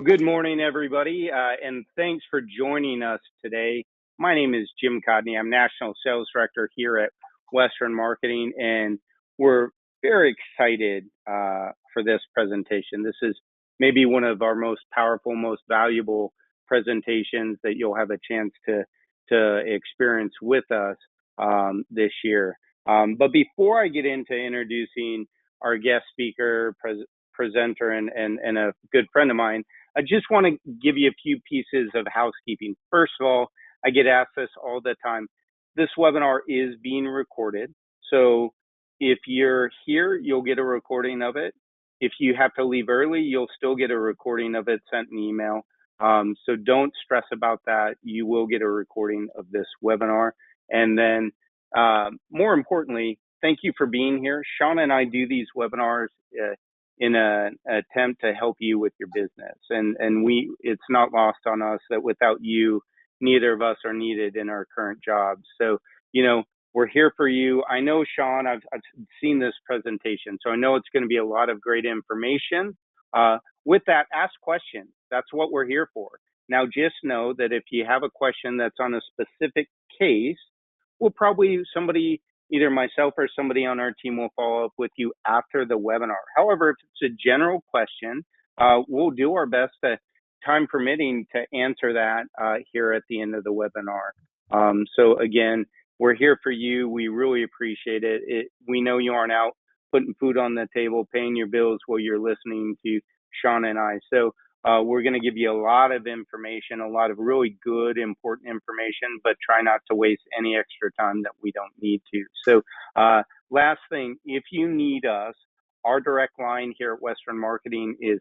Good morning, everybody, and thanks for joining us today. My name is Jim Codney. I'm National Sales Director here at Western Marketing, and we're very excited for this presentation. This is maybe one of our most powerful, most valuable presentations that you'll have a chance to experience with us this year. But before I get into introducing our guest speaker, presenter, and a good friend of mine, I just want to give you a few pieces of housekeeping. First of all, I get asked this all the time. This webinar is being recorded. So if you're here, you'll get a recording of it. If you have to leave early, you'll still get a recording of it sent an email. So don't stress about that. You will get a recording of this webinar. And then more importantly, thank you for being here. Sean and I do these webinars in an attempt to help you with your business. And it's not lost on us that without you, neither of us are needed in our current jobs. So, we're here for you. I know, Sean, I've seen this presentation, so I know it's going to be a lot of great information. With that, ask questions. That's what we're here for. Now, just know that if you have a question that's on a specific case, somebody, either myself or somebody on our team, will follow up with you after the webinar. However, if it's a general question, we'll do our best, time permitting, to answer that here at the end of the webinar. So again, we're here for you. We really appreciate it. We know you aren't out putting food on the table, paying your bills while you're listening to Sean and I. So we're going to give you a lot of information, a lot of really good, important information, but try not to waste any extra time that we don't need to. So last thing, if you need us, our direct line here at Western Marketing is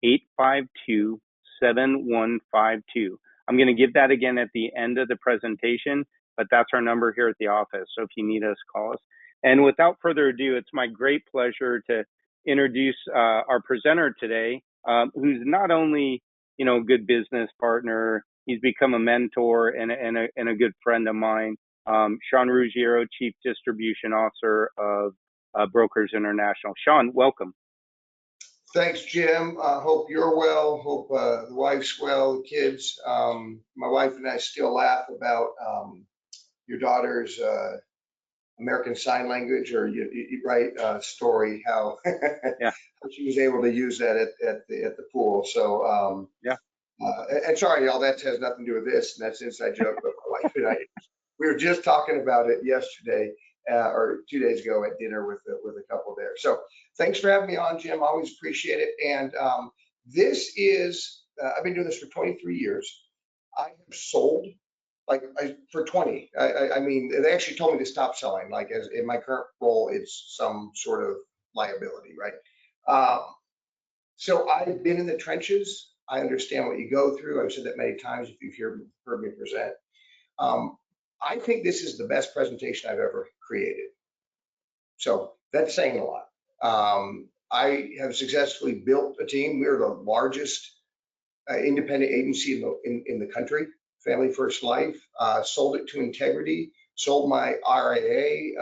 800-852-7152. I'm going to give that again at the end of the presentation, but that's our number here at the office. So if you need us, call us. And without further ado, it's my great pleasure to introduce our presenter today, who's not only, a good business partner, he's become a mentor and a good friend of mine. Sean Ruggiero, Chief Distribution Officer of Brokers International. Sean, welcome. Thanks, Jim. Hope you're well. Hope the wife's well, the kids. My wife and I still laugh about your daughter's American Sign Language, or you write story, how Yeah. she was able to use that at the pool. So yeah. And sorry, y'all, that has nothing to do with this, and that's an inside joke. But my wife and I, we were just talking about it yesterday or 2 days ago at dinner with a couple there. So thanks for having me on, Jim. Always appreciate it. And this is I've been doing this for 23 years. I have sold for 20. I mean, they actually told me to stop selling. Like, as in my current role, it's some sort of liability, right? So I've been in the trenches. I understand what you go through. I've said that many times if you've heard me present. I think this is the best presentation I've ever created. So that's saying a lot. I have successfully built a team. We're the largest independent agency in the country. Family First Life, sold it to Integrity, sold my RIA,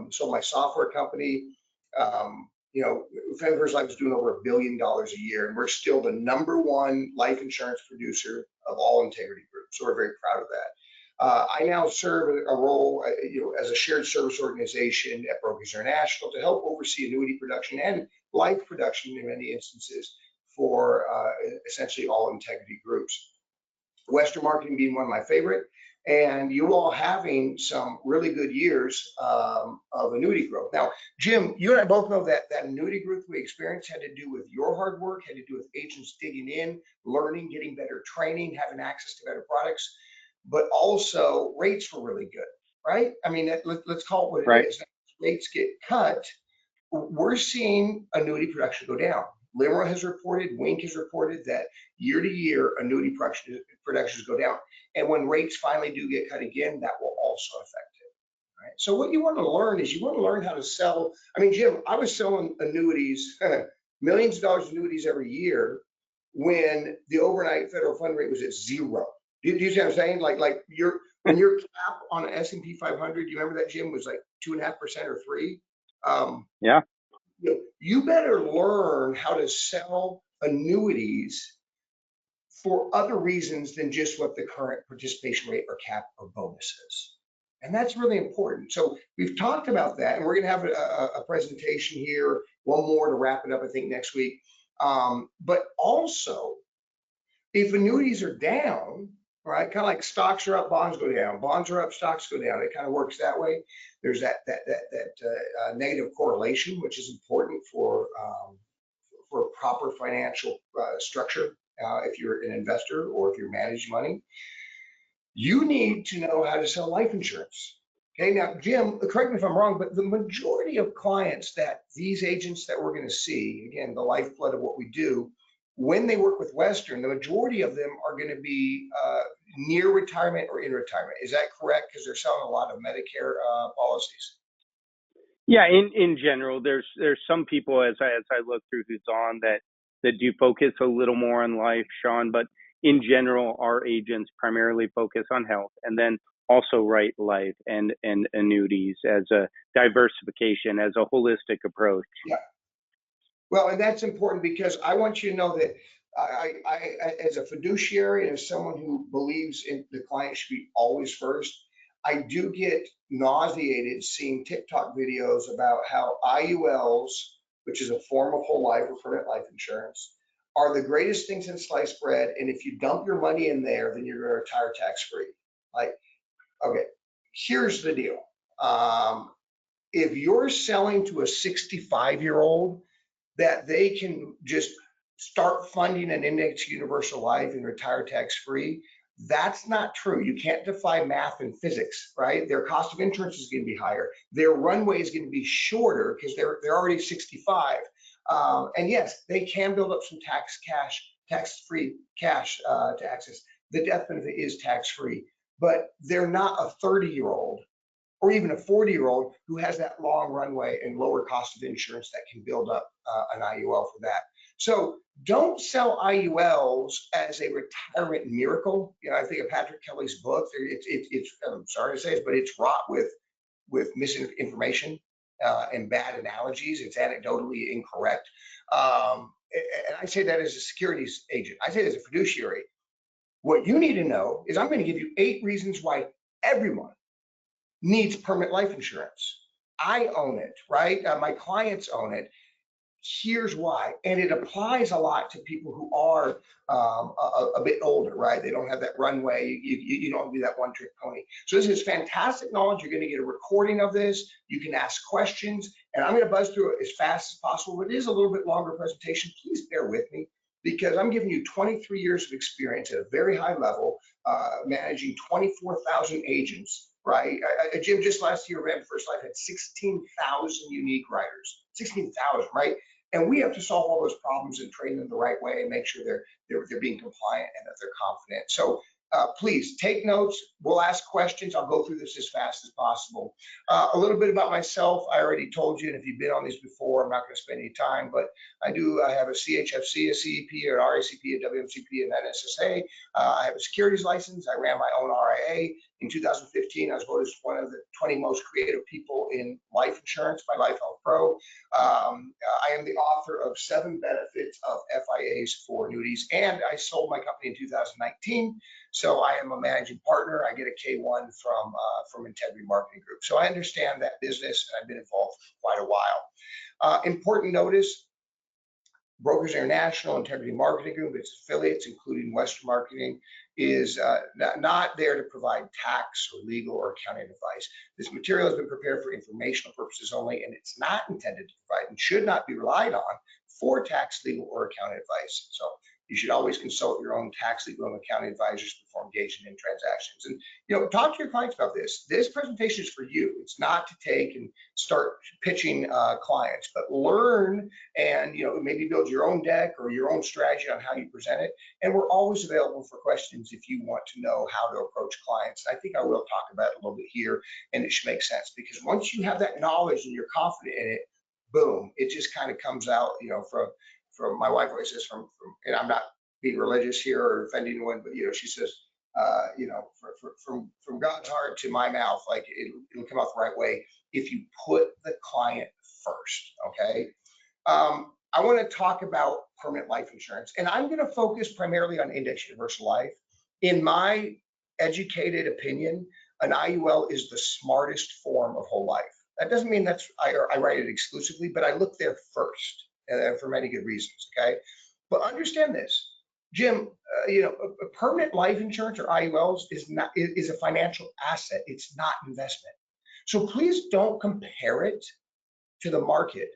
sold my software company. Family First Life is doing over $1 billion a year, and we're still the #1 life insurance producer of all Integrity groups. So we're very proud of that. I now serve a role, as a shared service organization at Brokers International to help oversee annuity production and life production in many instances for essentially all Integrity groups. Western Marketing being one of my favorite, and you all having some really good years of annuity growth. Now, Jim, you and I both know that annuity growth we experienced had to do with your hard work, had to do with agents digging in, learning, getting better training, having access to better products, but also rates were really good, right? I mean, let's call it what it is. Rates get cut, we're seeing annuity production go down. LIMRA has reported, Wink has reported that year to year annuity productions go down. And when rates finally do get cut again, that will also affect it. Right? So what you want to learn is you want to learn how to sell. I mean, Jim, I was selling annuities, millions of dollars annuities every year when the overnight federal fund rate was at 0. Do you see what I'm saying? Like when your cap on an S&P 500, you remember that, Jim, was like 2.5% or 3%. Yeah. You better learn how to sell annuities for other reasons than just what the current participation rate or cap or bonus is. And that's really important. So we've talked about that, and we're going to have a presentation here, one more to wrap it up, I think, next week. But also, if annuities are down, right, kind of like stocks are up, bonds go down, bonds are up, stocks go down. It kind of works that way. There's that negative correlation, which is important for proper financial structure. If you're an investor or if you're managing money, you need to know how to sell life insurance. Okay, now, Jim, correct me if I'm wrong, but the majority of clients that these agents that we're going to see, again, the lifeblood of what we do, when they work with Western, the majority of them are going to be near retirement or in retirement. Is that correct? Because they're selling a lot of Medicare policies. Yeah, in general, there's some people as I look through who's on that do focus a little more on life, Sean, but in general, our agents primarily focus on health and then also write life and annuities as a diversification, as a holistic approach. Yeah. Well, and that's important because I want you to know that I as a fiduciary and as someone who believes in the client should be always first, I do get nauseated seeing TikTok videos about how IULs, which is a form of whole life or permanent life insurance, are the greatest things in sliced bread. And if you dump your money in there, then you're going to retire tax free. Like, okay, here's the deal. If you're selling to a 65-year-old that they can just start funding an index universal life and retire tax free, that's not true. You can't defy math and physics, right? Their cost of insurance is going to be higher. Their runway is going to be shorter because they're already 65. And yes, they can build up some tax-free cash to access. The death benefit is tax-free, but they're not a 30-year-old or even a 40-year-old who has that long runway and lower cost of insurance that can build up an IUL for that. So don't sell IULs as a retirement miracle. You know, I think of Patrick Kelly's book. It's I'm sorry to say it, but it's wrought with misinformation and bad analogies. It's anecdotally incorrect. And I say that as a securities agent. I say that as a fiduciary. What you need to know is I'm going to give you 8 reasons why everyone needs permanent life insurance. I own it, right? My clients own it. Here's why. And it applies a lot to people who are a bit older, right? They don't have that runway. You don't do that one trick pony. So this is fantastic knowledge. You're going to get a recording of this. You can ask questions, and I'm going to buzz through it as fast as possible. It is a little bit longer presentation. Please bear with me because I'm giving you 23 years of experience at a very high level, managing 24,000 agents, right? Jim, just last year, Ran First Life had 16,000 unique writers, 16,000, right? And we have to solve all those problems and train them the right way and make sure they're being compliant and that they're confident. So please take notes. We'll ask questions. I'll go through this as fast as possible. A little bit about myself. I already told you, and if you've been on these before, I'm not going to spend any time, but I have a CHFC, a CEP, an RACP, a WMCP, and an SSA. I have a securities license. I ran my own RIA. In 2015, I was voted as one of the 20 most creative people in life insurance by Life Health Pro. I am the author of 7 benefits of FIAs for annuities, and I sold my company in 2019. So I am a managing partner. I get a K1 from Integrity Marketing Group. So I understand that business, and I've been involved for quite a while. Important notice, Brokers International, Integrity Marketing Group, its affiliates, including Western Marketing, is not there to provide tax or legal or accounting advice. This material has been prepared for informational purposes only, and it's not intended to provide and should not be relied on for tax, legal, or accounting advice. So you should always consult your own tax, legal, and accounting advisors before engaging in transactions. And talk to your clients about this. This presentation is for you. It's not to take and start pitching clients, but learn and maybe build your own deck or your own strategy on how you present it. And we're always available for questions if you want to know how to approach clients. I think I will talk about it a little bit here, and it should make sense because once you have that knowledge and you're confident in it, boom, it just kind of comes out, from my wife always says and I'm not being religious here or offending anyone, but she says, from God's heart to my mouth, like it'll come out the right way if you put the client first. Okay. I want to talk about permanent life insurance. And I'm going to focus primarily on index universal life. In my educated opinion, an IUL is the smartest form of whole life. That doesn't mean I write it exclusively, but I look there first for many good reasons. Okay, but understand this, Jim. A permanent life insurance or IULs is a financial asset. It's not investment. So please don't compare it to the market.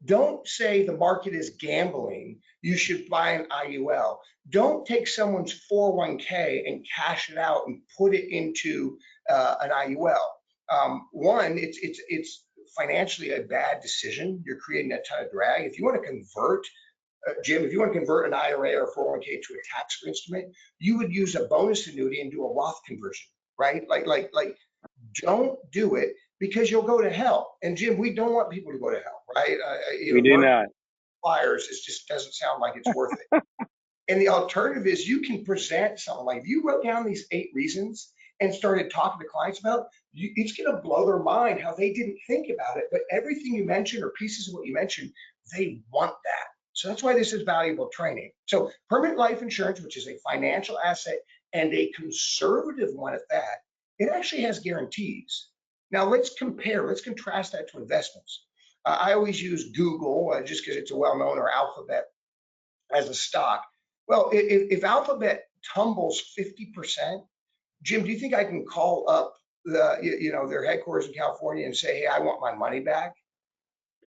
Don't say the market is gambling, you should buy an IUL. Don't take someone's 401k and cash it out and put it into an IUL. One, it's financially a bad decision. You're creating a ton of drag. If you want to convert, Jim, if you want to convert an IRA or 401k to a tax-free instrument, you would use a bonus annuity and do a Roth conversion, right? Like, don't do it because you'll go to hell. And Jim, we don't want people to go to hell, right? We do Burning not. fires, it just doesn't sound like it's worth it. And the alternative is you can present something like, if you wrote down these 8 reasons and started talking to clients about, it's going to blow their mind how they didn't think about it. But everything you mentioned or pieces of what you mentioned, they want that. So that's why this is valuable training. So permanent life insurance, which is a financial asset and a conservative one at that, it actually has guarantees. Now let's contrast that to investments. I always use Google just because it's a well-known, or Alphabet as a stock. Well, if Alphabet tumbles 50%, Jim, do you think I can call up their headquarters in California and say, hey, I want my money back?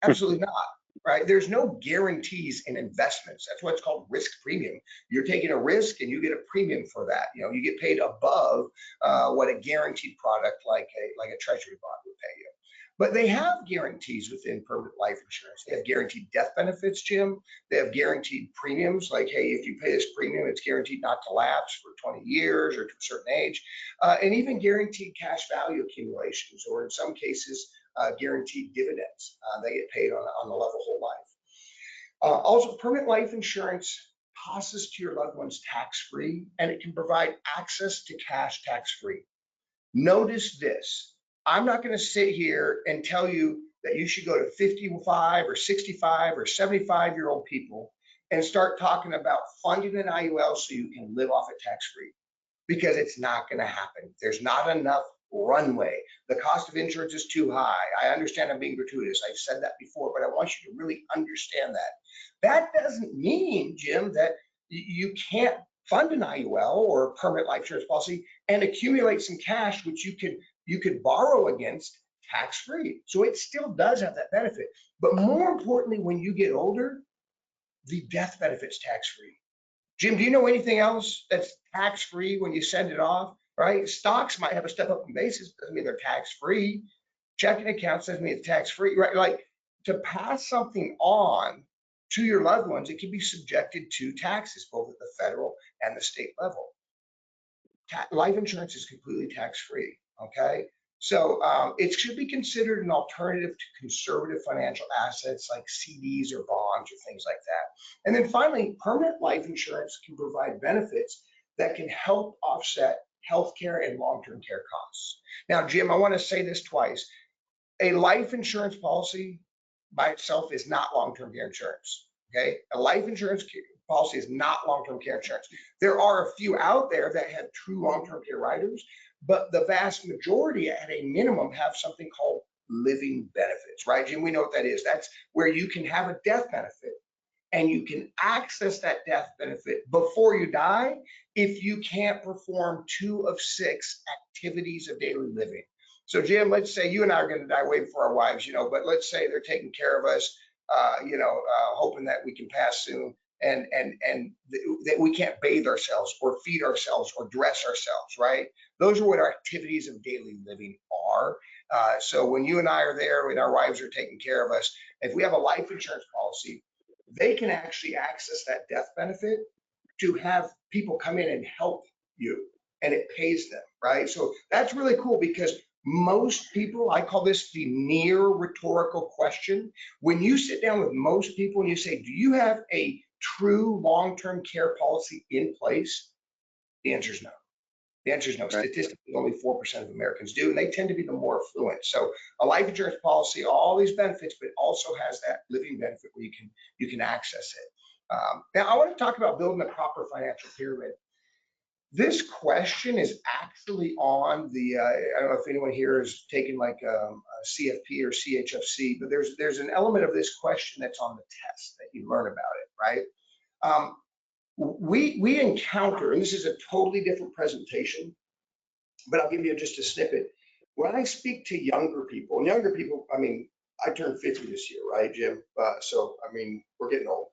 Absolutely not, right? There's no guarantees in investments. That's what's called risk premium. You're taking a risk and you get a premium for that. You get paid above what a guaranteed product like a treasury bond would pay you. But they have guarantees within permanent life insurance. They have guaranteed death benefits, Jim. They have guaranteed premiums, like, hey, if you pay this premium, it's guaranteed not to lapse for 20 years or to a certain age, and even guaranteed cash value accumulations, or in some cases, guaranteed dividends. They get paid on the level whole life. Also, permanent life insurance passes to your loved ones tax-free, and it can provide access to cash tax-free. Notice this. I'm not going to sit here and tell you that you should go to 55 or 65 or 75-year-old people and start talking about funding an IUL so you can live off it tax-free, because it's not going to happen. There's not enough runway. The cost of insurance is too high. I understand I'm being gratuitous. I've said that before, but I want you to really understand that. That doesn't mean, Jim, that you can't fund an IUL or a permanent life insurance policy and accumulate some cash, which you could borrow against tax-free. So it still does have that benefit. But more importantly, when you get older, the death benefit's tax-free. Jim, do you know anything else that's tax-free when you send it off, right? Stocks might have a step up in basis, doesn't mean they're tax-free. Checking accounts doesn't mean it's tax-free, right? Like, to pass something on to your loved ones, it can be subjected to taxes, both at the federal and the state level. Life insurance is completely tax-free, okay? So it should be considered an alternative to conservative financial assets like CDs or bonds or things like that. And then finally, permanent life insurance can provide benefits that can help offset healthcare and long-term care costs. Now, Jim, I want to say this twice. A life insurance policy by itself is not long-term care insurance, okay? A life insurance policy is not long-term care insurance. There are a few out there that have true long-term care riders, but the vast majority at a minimum have something called living benefits, right, Jim? We know what that is. That's where you can have a death benefit and you can access that death benefit before you die if you can't perform 2 of 6 activities of daily living. So Jim, let's say you and I are going to die way before our wives, but let's say they're taking care of us, hoping that we can pass soon, and that we can't bathe ourselves or feed ourselves or dress ourselves, right? Those are what our activities of daily living are. So when you and I are there and our wives are taking care of us, if we have a life insurance policy, they can actually access that death benefit to have people come in and help you, and it pays them, right? So that's really cool, because most people, I call this the near rhetorical question. When you sit down with most people and you say, do you have a true long-term care policy in place? The answer is no. The answer is no. Right. Statistically, only 4% of Americans do, and they tend to be the more affluent. So a life insurance policy, all these benefits, but also has that living benefit where you can access it. Now, I want to talk about building a proper financial pyramid. This question is actually on the, I don't know if anyone here has taken like a CFP or CHFC, but there's an element of this question that's on the test that you learn about it, right? We encounter, and this is a totally different presentation, but I'll give you just a snippet. When I speak to younger people, and younger people, I mean, I turned 50 this year, right, Jim? So, I mean, we're getting old.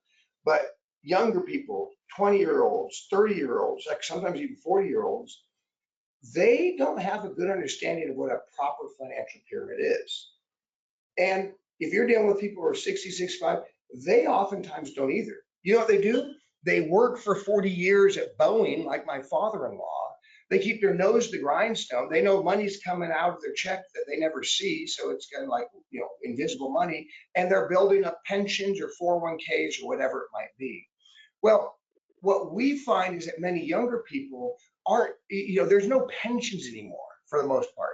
But younger people, 20-year-olds, 30-year-olds, like sometimes even 40-year-olds, they don't have a good understanding of what a proper financial pyramid is. And if you're dealing with people who are 60, 65, they oftentimes don't either. You know what they do? They work for 40 years at Boeing, like my father-in-law. They keep their nose to the grindstone. They know money's coming out of their check that they never see, so it's kind of like, you know, invisible money, and they're building up pensions or 401ks or whatever it might be. Well, what we find is that many younger people aren't, you know, there's no pensions anymore for the most part.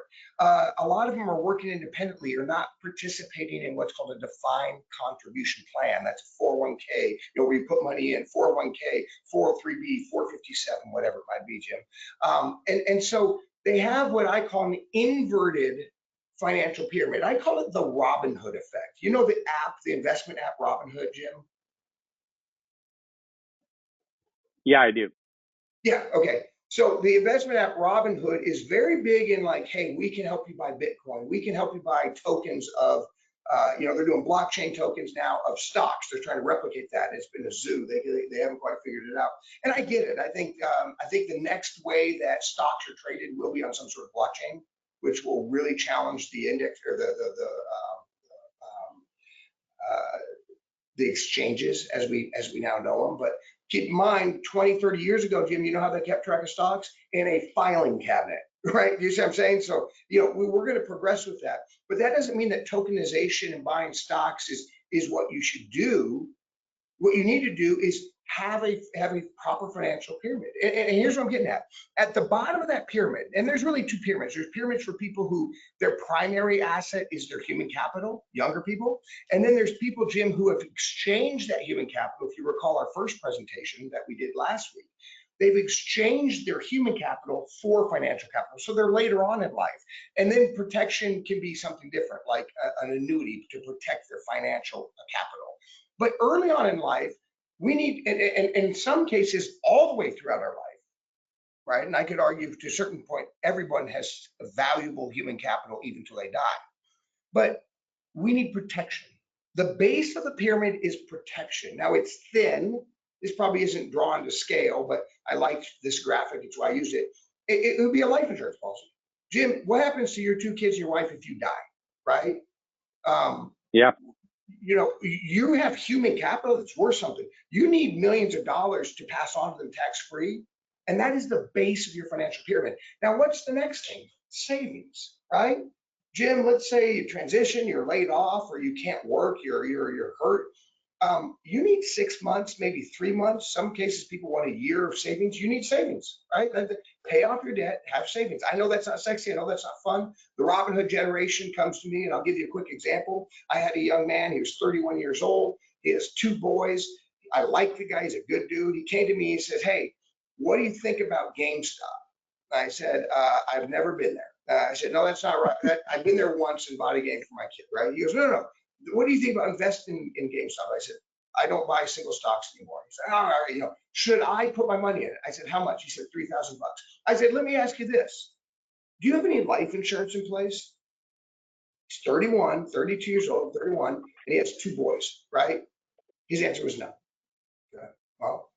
A lot of them are working independently or not participating in what's called a defined contribution plan. That's a 401k, you know, where you put money in 401k, 403b, 457, whatever it might be, Jim. And so they have what I call an inverted financial pyramid. I call it the Robin Hood effect. You know the app, the investment app Robin Hood, Jim? Yeah, I do. Yeah, okay. So the investment app Robinhood is very big in like, hey, we can help you buy Bitcoin. We can help you buy tokens of, you know, they're doing blockchain tokens now of stocks. They're trying to replicate that. It's been a zoo. They haven't quite figured it out. And I get it. I think the next way that stocks are traded will be on some sort of blockchain, which will really challenge the index or the exchanges as we now know them. But keep in mind, 20, 30 years ago, Jim, you know how they kept track of stocks? In a filing cabinet, right? You see what I'm saying? So, you know, we're going to progress with that. But that doesn't mean that tokenization and buying stocks is what you should do. What you need to do is have a proper financial pyramid. And here's what I'm getting at. At the bottom of that pyramid, and there's really two pyramids. There's pyramids for people who their primary asset is their human capital, younger people. And then there's people, Jim, who have exchanged that human capital. If you recall our first presentation that we did last week, they've exchanged their human capital for financial capital. So they're later on in life. And then protection can be something different, like an annuity to protect their financial capital. But early on in life, we need, and in some cases, all the way throughout our life, right? And I could argue to a certain point, everyone has a valuable human capital even till they die. But we need protection. The base of the pyramid is protection. Now it's thin. This probably isn't drawn to scale, but I like this graphic. It's why I used it. It would be a life insurance policy. Jim, what happens to your two kids and your wife if you die, right? Yeah. You know, you have human capital that's worth something. You need millions of dollars to pass on to them tax-free. And that is the base of your financial pyramid. Now, what's the next thing? Savings, right? Jim, let's say you transition, you're laid off, or you can't work, you're hurt. You need 6 months, maybe 3 months. Some cases, people want a year of savings. You need savings, right? Pay off your debt, have savings. I know that's not sexy. I know that's not fun. The Robin Hood generation comes to me, and I'll give you a quick example. I had a young man. He was 31 years old. He has 2 boys. I like the guy. He's a good dude. He came to me. He says, "Hey, what do you think about GameStop?" I said, "I've never been there." I said, "No, that's not right. I've been there once and bought a game for my kid," right? He goes, "No, no, no. What do you think about investing in GameStop?" I said, "I don't buy single stocks anymore." He said, "All right, you know, should I put my money in it?" I said, "How much?" He said, $3,000. I said, "Let me ask you this. Do you have any life insurance in place?" He's 31, 32 years old, 31, and he has 2 boys, right? His answer was no. Okay. Well,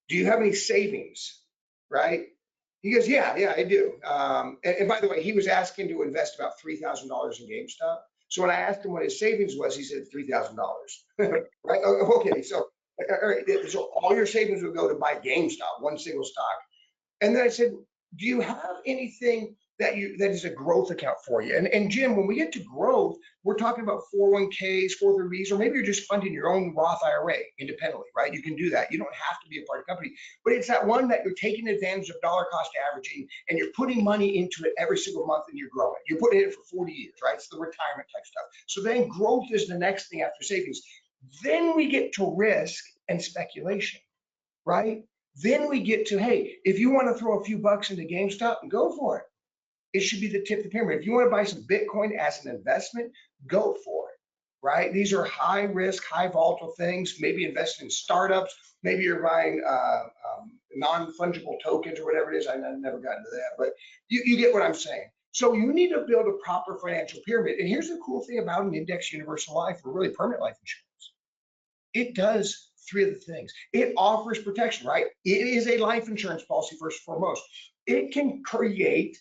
do you have any savings, right? He goes, yeah, I do. And by the way, he was asking to invest about $3,000 in GameStop. So when I asked him what his savings was, he said $3,000. Right? Okay, so all right, so all your savings would go to buy GameStop, one single stock. And then I said, do you have anything that is a growth account for you? And Jim, when we get to growth, we're talking about 401ks, 403bs, or maybe you're just funding your own Roth IRA independently, right? You can do that. You don't have to be a part of a company, but it's that one that you're taking advantage of dollar cost averaging and you're putting money into it every single month and you're growing. You're putting it in for 40 years, right? It's the retirement type stuff. So then growth is the next thing after savings. Then we get to risk. and speculation, right? Then we get to, hey, if you want to throw a few bucks into GameStop, go for it. It should be the tip of the pyramid. If you want to buy some Bitcoin as an investment, go for it, right? These are high risk, high volatile things. Maybe invest in startups. Maybe you're buying non-fungible tokens or whatever it is. I've never gotten into that, but you get what I'm saying. So you need to build a proper financial pyramid. And here's the cool thing about an index universal life or really permanent life insurance. It does three of the things. It offers protection, right? It is a life insurance policy first and foremost. It can create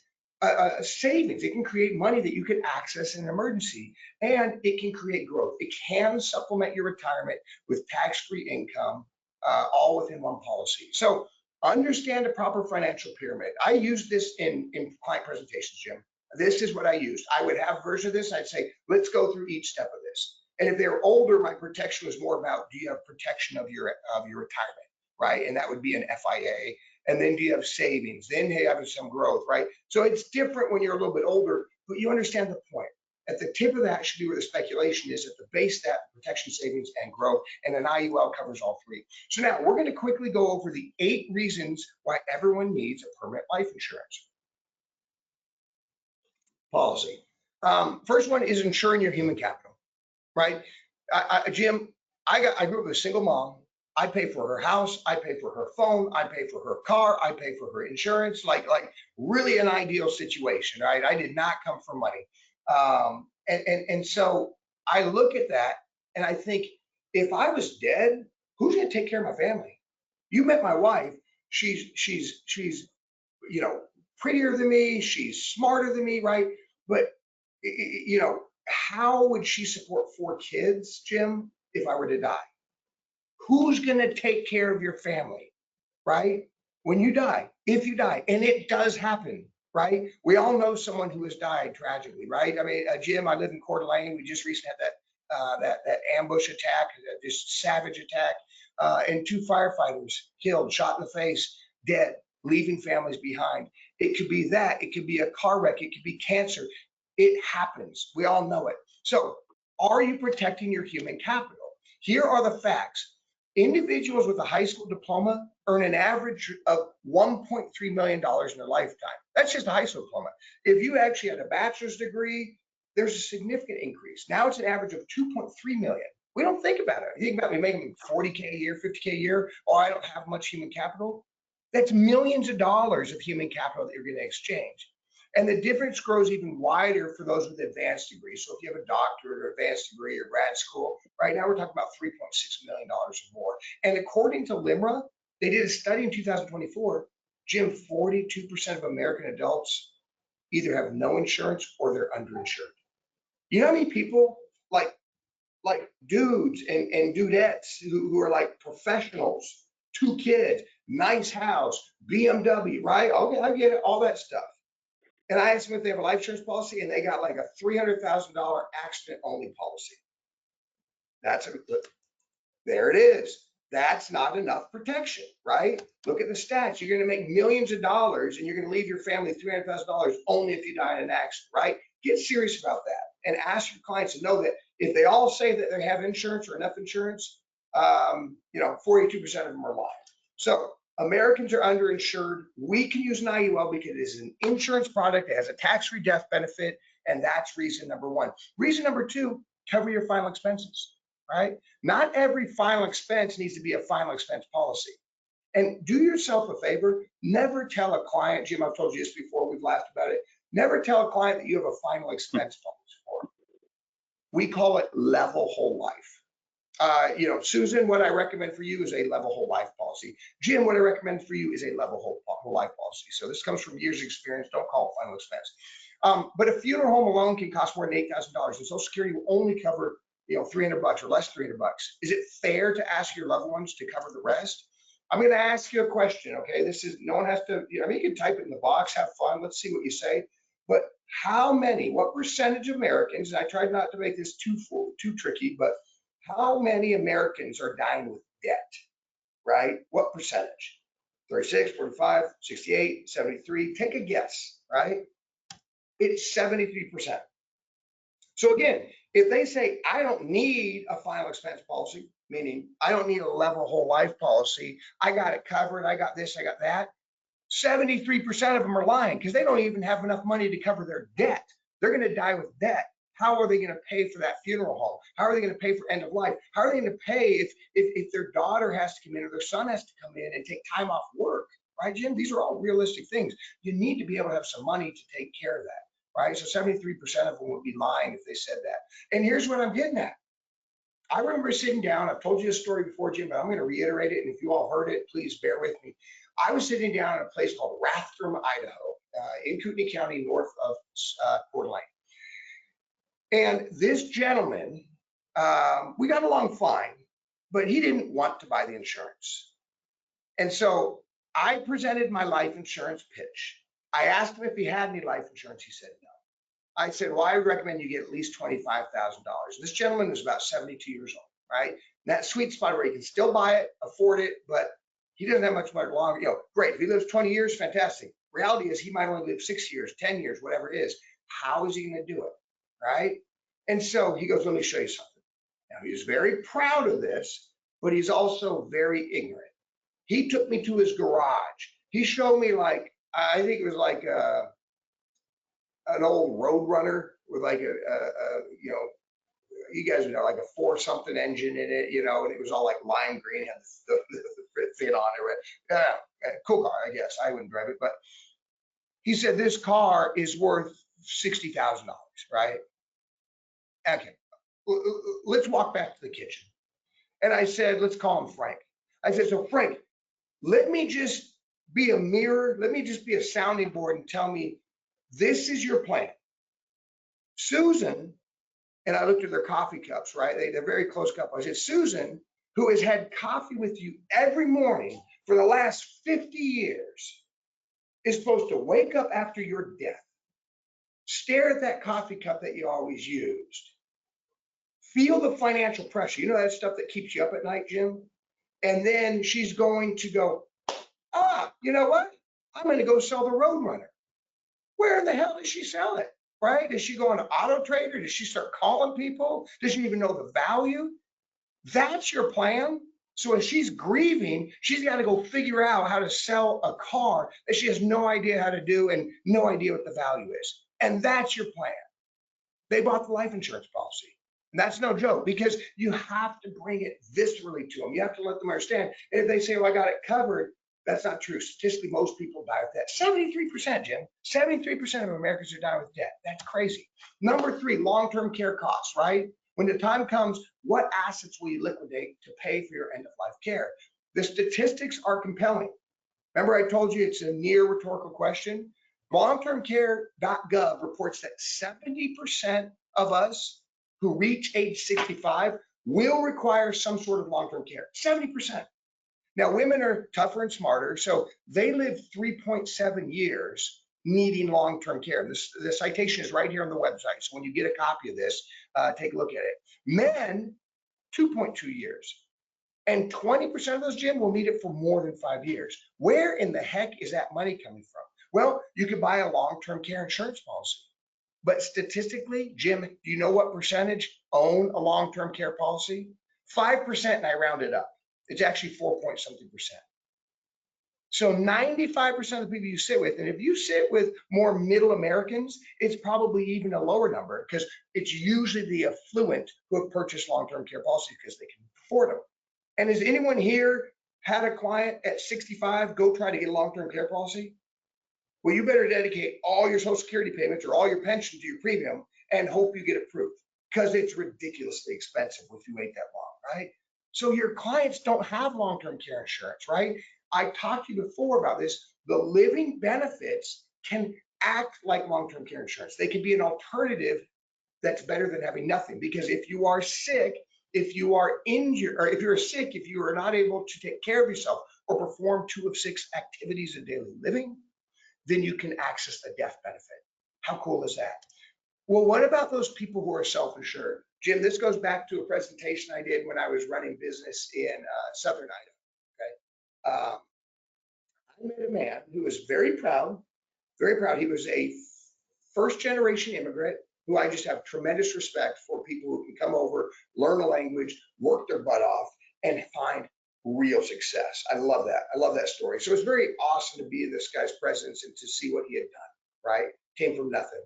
savings. It can create money that you can access in an emergency, and it can create growth. It can supplement your retirement with tax-free income, all within one policy. So understand a proper financial pyramid. I use this in client presentations, Jim. This is what I used. I would have a version of this. I'd say, let's go through each step of this. And if they're older, my protection was more about, do you have protection of your retirement, right? And that would be an FIA. And then do you have savings? Then you have some growth, right? So it's different when you're a little bit older, but you understand the point. At the tip of that should be where the speculation is. At the base, that protection, savings, and growth, and an IUL covers all three. So now we're going to quickly go over the 8 reasons why everyone needs a permanent life insurance policy. First one is ensuring your human capital, right? Jim, I grew up with a single mom. I pay for her house. I pay for her phone. I pay for her car. I pay for her insurance. Like really an ideal situation, right? I did not come from money. And so I look at that and I think, if I was dead, who's going to take care of my family? You met my wife. She's prettier than me. She's smarter than me, right? But how would she support 4 kids, Jim, if I were to die? Who's going to take care of your family, right? When you die, if you die, and it does happen, right? We all know someone who has died tragically, right? I mean, Jim, I live in Coeur d'Alene. We just recently had that ambush attack, this savage attack, and 2 firefighters killed, shot in the face, dead, leaving families behind. It could be that. It could be a car wreck. It could be cancer. It happens. We all know it. So are you protecting your human capital? Here are the facts. Individuals with a high school diploma earn an average of $1.3 million in their lifetime. That's just a high school diploma. If you actually had a bachelor's degree, there's a significant increase. Now it's an average of 2.3 million. We don't think about it. You think about me making 40K a year, 50K a year, or I don't have much human capital. That's millions of dollars of human capital that you're going to exchange. And the difference grows even wider for those with advanced degrees. So if you have a doctorate or advanced degree or grad school, right now we're talking about $3.6 million or more. And according to LIMRA, they did a study in 2024, Jim, 42% of American adults either have no insurance or they're underinsured. You know how many people like dudes and dudettes who are like professionals, 2 kids, nice house, BMW, right? Okay, I get it, all that stuff. And I asked them if they have a life insurance policy, and they got like a $300,000 accident only policy. There it is. That's not enough protection, right? Look at the stats. You're going to make millions of dollars, and you're going to leave your family $300,000 only if you die in an accident, right? Get serious about that, and ask your clients to know that if they all say that they have insurance or enough insurance, 42% of them are lying. So Americans are underinsured. We can use an IUL because it is an insurance product. It has a tax-free death benefit, and that's reason number 1. Reason number 2, cover your final expenses, right? Not every final expense needs to be a final expense policy. And do yourself a favor, never tell a client, Jim, I've told you this before, we've laughed about it, never tell a client that you have a final expense policy for. We call it level whole life. Susan, what I recommend for you is a level whole life policy. Jim, what I recommend for you is a level whole life policy. So this comes from years of experience. Don't call it final expense. But a funeral home alone can cost more than $8,000, and Social Security will only cover $300 or less $300. Is it fair to ask your loved ones to cover the rest? I'm going to ask you a question. Okay, no one has to. You can type it in the box, have fun. Let's see what you say. But what percentage of Americans? And I tried not to make this too tricky, but how many Americans are dying with debt, right? What percentage? 36, 45, 68, 73, take a guess, right? It's 73%. So again, if they say, I don't need a final expense policy, meaning I don't need a level whole life policy. I got it covered. I got this, I got that. 73% of them are lying because they don't even have enough money to cover their debt. They're going to die with debt. How are they going to pay for that funeral home? How are they going to pay for end of life? How are they going to pay if their daughter has to come in or their son has to come in and take time off work? Right, Jim? These are all realistic things. You need to be able to have some money to take care of that, right? So 73% of them would be lying if they said that. And here's what I'm getting at. I remember sitting down, I've told you this story before, Jim, but I'm going to reiterate it. And if you all heard it, please bear with me. I was sitting down in a place called Rathdrum, Idaho, in Kootenai County, north of Coeur d'Alene. And this gentleman, we got along fine, but he didn't want to buy the insurance. And so I presented my life insurance pitch. I asked him if he had any life insurance. He said no. I said, well, I would recommend you get at least $25,000. This gentleman was about 72 years old, right? That sweet spot where he can still buy it, afford it, but he doesn't have much longer. You know, great. If he lives 20 years, fantastic. Reality is he might only live 6 years, 10 years, whatever it is. How is he going to do it, right? And so he goes, let me show you something. Now, he's very proud of this, but he's also very ignorant. He took me to his garage. He showed me like, I think it was like an old Road Runner with like you know, you guys know, like a 4 something engine in it, you know, and it was all like lime green, had the fit on it. Cool car, I guess. I wouldn't drive it, but he said this car is worth $60,000, right? Okay, let's walk back to the kitchen. And I said, let's call him Frank. I said, so Frank, let me just be a mirror. Let me just be a sounding board and tell me, this is your plan. Susan, and I looked at their coffee cups, right? They're very close couple. I said, Susan, who has had coffee with you every morning for the last 50 years, is supposed to wake up after your death, stare at that coffee cup that you always used, feel the financial pressure. You know that stuff that keeps you up at night, Jim? And then she's going to go, you know what? I'm going to go sell the Road Runner. Where in the hell does she sell it? Right? Does she go into Auto Trader? Does she start calling people? Does she even know the value? That's your plan. So if she's grieving, she's got to go figure out how to sell a car that she has no idea how to do and no idea what the value is. And that's your plan. They bought the life insurance policy. And that's no joke, because you have to bring it viscerally to them. You have to let them understand. And if they say, well, I got it covered, that's not true. Statistically, most people die with debt. 73%, Jim. 73% of Americans are dying with debt. That's crazy. Number 3, long-term care costs, right? When the time comes, what assets will you liquidate to pay for your end-of-life care? The statistics are compelling. Remember I told you it's a near rhetorical question? Longtermcare.gov reports that 70% of us who reach age 65 will require some sort of long-term care. 70%. Now, women are tougher and smarter, so they live 3.7 years needing long-term care. The citation is right here on the website. So when you get a copy of this, take a look at it. Men, 2.2 years. And 20% of those, Jim, will need it for more than 5 years. Where in the heck is that money coming from? Well, you could buy a long-term care insurance policy. But statistically, Jim, do you know what percentage own a long-term care policy? 5%, and I round it up. It's actually 4-point-something percent. So 95% of the people you sit with, and if you sit with more middle Americans, it's probably even a lower number, because it's usually the affluent who have purchased long-term care policies because they can afford them. And has anyone here had a client at 65 go try to get a long-term care policy? Well, you better dedicate all your Social Security payments or all your pension to your premium and hope you get approved, because it's ridiculously expensive if you wait that long, right? So your clients don't have long-term care insurance, right? I talked to you before about this. The living benefits can act like long-term care insurance. They can be an alternative that's better than having nothing, because if you are sick, if you are injured, or if you're sick, if you are not able to take care of yourself or perform 2 of 6 activities of daily living, then you can access the death benefit. How cool is that? Well, what about those people who are self-insured? Jim, this goes back to a presentation I did when I was running business in Southern Idaho. Okay, I met a man who was very proud, very proud. He was a first-generation immigrant who I just have tremendous respect for, people who can come over, learn a language, work their butt off. and find real success. I love that. I love that story. So it's very awesome to be in this guy's presence and to see what he had done, right? Came from nothing.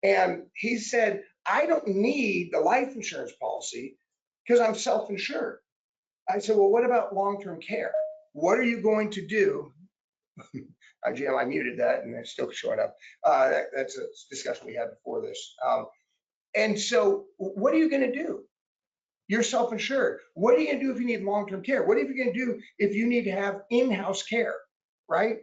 And he said, I don't need the life insurance policy because I'm self-insured. I said, well, what about long-term care? What are you going to do? Jim, I muted that and it's still showing up. That's a discussion we had before this. And so what are you going to do? You're self-insured. What are you going to do if you need long-term care? What are you going to do if you need to have in-house care, right?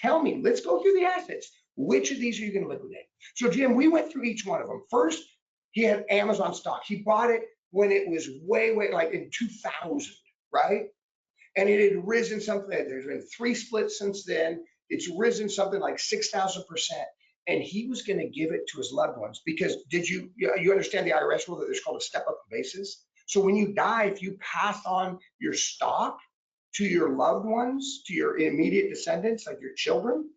Tell me, let's go through the assets. Which of these are you going to liquidate? So Jim, we went through each one of them. First, he had Amazon stock. He bought it when it was way, like in 2000, right? And it had risen something, there's been 3 splits since then. It's risen something like 6,000%. And he was going to give it to his loved ones because you understand the IRS rule that there's called a step up basis? So when you die, if you pass on your stock to your loved ones, to your immediate descendants, like your children,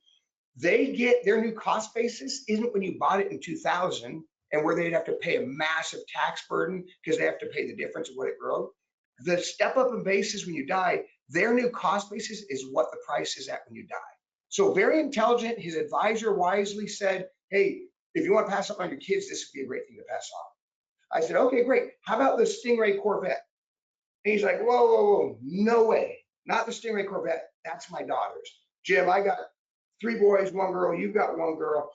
they get their new cost basis isn't when you bought it in 2000 and where they'd have to pay a massive tax burden because they have to pay the difference of what it grew. The step up in basis when you die, their new cost basis is what the price is at when you die. So very intelligent. His advisor wisely said, hey, if you want to pass up on your kids, this would be a great thing to pass on. I said, okay, great. How about the Stingray Corvette? And he's like, whoa, whoa, whoa, no way. Not the Stingray Corvette. That's my daughter's. Jim, I got 3 boys, 1 girl. You've got 1 girl.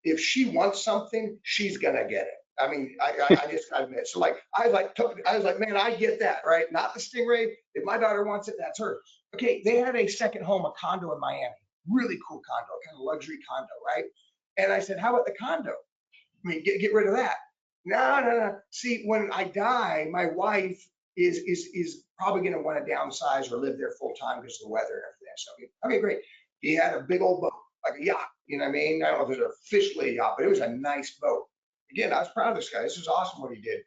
If she wants something, she's gonna get it. I mean, I just gotta admit. So like, I was like, man, I get that, right? Not the Stingray. If my daughter wants it, that's her. Okay, they had a second home, a condo in Miami. Really cool condo, kind of luxury condo, right? And I said, how about the condo? I mean, get rid of that. No. See, when I die, my wife is probably going to want to downsize or live there full time because of the weather and everything. So, okay, great. He had a big old boat, like a yacht. You know what I mean? I don't know if it was officially a yacht, but it was a nice boat. Again, I was proud of this guy. This was awesome what he did.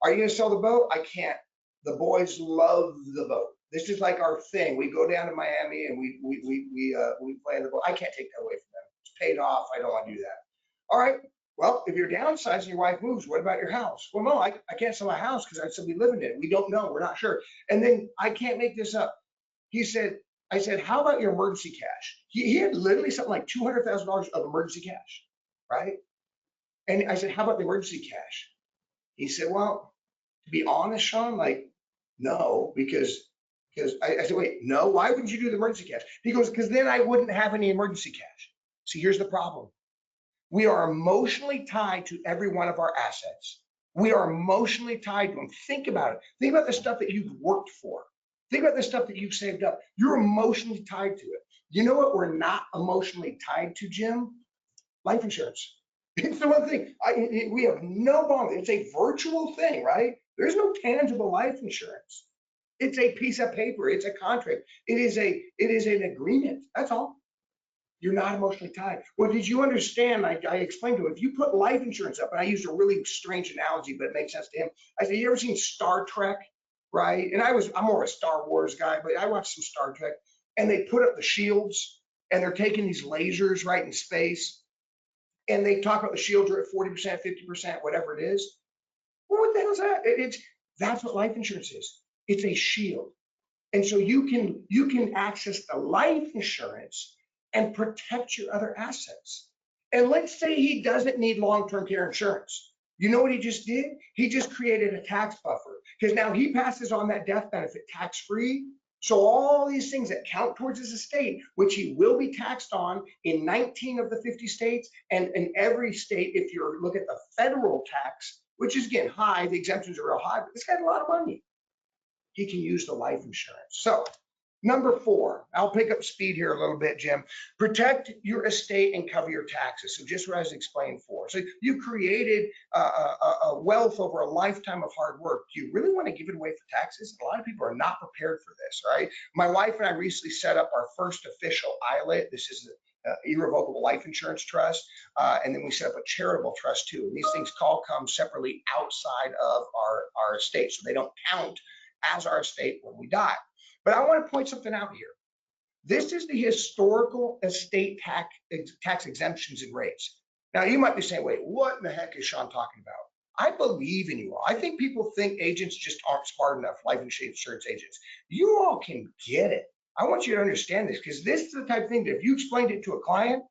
Are you going to sell the boat? I can't. The boys love the boat. This is like our thing. We go down to Miami and we play in the boat. I can't take that away from them. It's paid off. I don't want to do that. All right. Well, if you're downsizing, your wife moves, what about your house? Well, no, I can't sell my house because I'd still be living in it. We don't know. We're not sure. And then I can't make this up. I said, how about your emergency cash? He had literally something like $200,000 of emergency cash, right? And I said, how about the emergency cash? He said, well, to be honest, Sean, like, no, because I said, wait, no, why wouldn't you do the emergency cash? He goes, because then I wouldn't have any emergency cash. See, here's the problem. We are emotionally tied to every one of our assets. We are emotionally tied to them. Think about it. Think about the stuff that you've worked for. Think about the stuff that you've saved up. You're emotionally tied to it. You know what we're not emotionally tied to, Jim? Life insurance. It's the one thing. We have no bond. It's a virtual thing, right? There's no tangible life insurance. It's a piece of paper. It's a contract. It is an agreement. That's all. You're not emotionally tied. Well, did you understand? I explained to him, if you put life insurance up, and I used a really strange analogy, but it makes sense to him. I said, you ever seen Star Trek, right? And I'm more of a Star Wars guy, but I watched some Star Trek, and they put up the shields, and they're taking these lasers right in space, and they talk about the shields are at 40%, 50%, whatever it is. Well, what the hell is that? That's what life insurance is. It's a shield. And so you can access the life insurance and protect your other assets. And let's say he doesn't need long-term care insurance. You know what he just did? He just created a tax buffer because now he passes on that death benefit tax-free. So all these things that count towards his estate, which he will be taxed on in 19 of the 50 states, and in every state, if you look at the federal tax, which is again high, the exemptions are real high, but this guy's a lot of money. He can use the life insurance. So number 4, I'll pick up speed here a little bit, Jim. Protect your estate and cover your taxes. So just what I was explaining for. So you created a wealth over a lifetime of hard work. Do you really want to give it away for taxes? A lot of people are not prepared for this, right? My wife and I recently set up our first official ILIT. This is irrevocable life insurance trust. And then we set up a charitable trust too. And these things all come separately outside of our estate. So they don't count as our estate when we die. But I want to point something out here. This is the historical estate tax exemptions and rates. Now you might be saying, wait, what in the heck is Sean talking about? I believe in you all. I think people think agents just aren't smart enough, life insurance agents. You all can get it. I want you to understand this because this is the type of thing that if you explained it to a client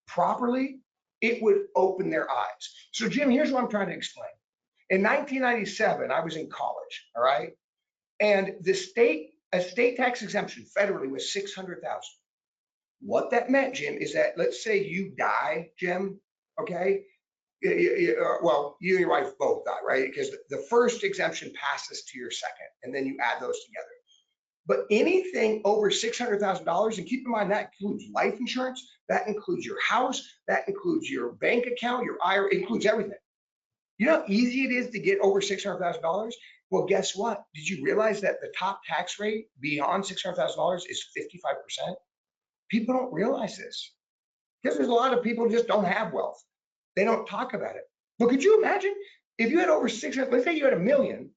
properly, it would open their eyes. So Jim, here's what I'm trying to explain. In 1997, I was in college, all right? And a state tax exemption federally was 600,000. What that meant, Jim, is that let's say you die, Jim, okay? Well, you and your wife both die, right? Because the first exemption passes to your second, and then you add those together. But anything over $600,000, and keep in mind that includes life insurance, that includes your house, that includes your bank account, your IRA, it includes everything. You know how easy it is to get over $600,000? Well, guess what? Did you realize that the top tax rate beyond $600,000 is 55%? People don't realize this because there's a lot of people who just don't have wealth. They don't talk about it. But could you imagine if you had over 600, let's say you had $1 million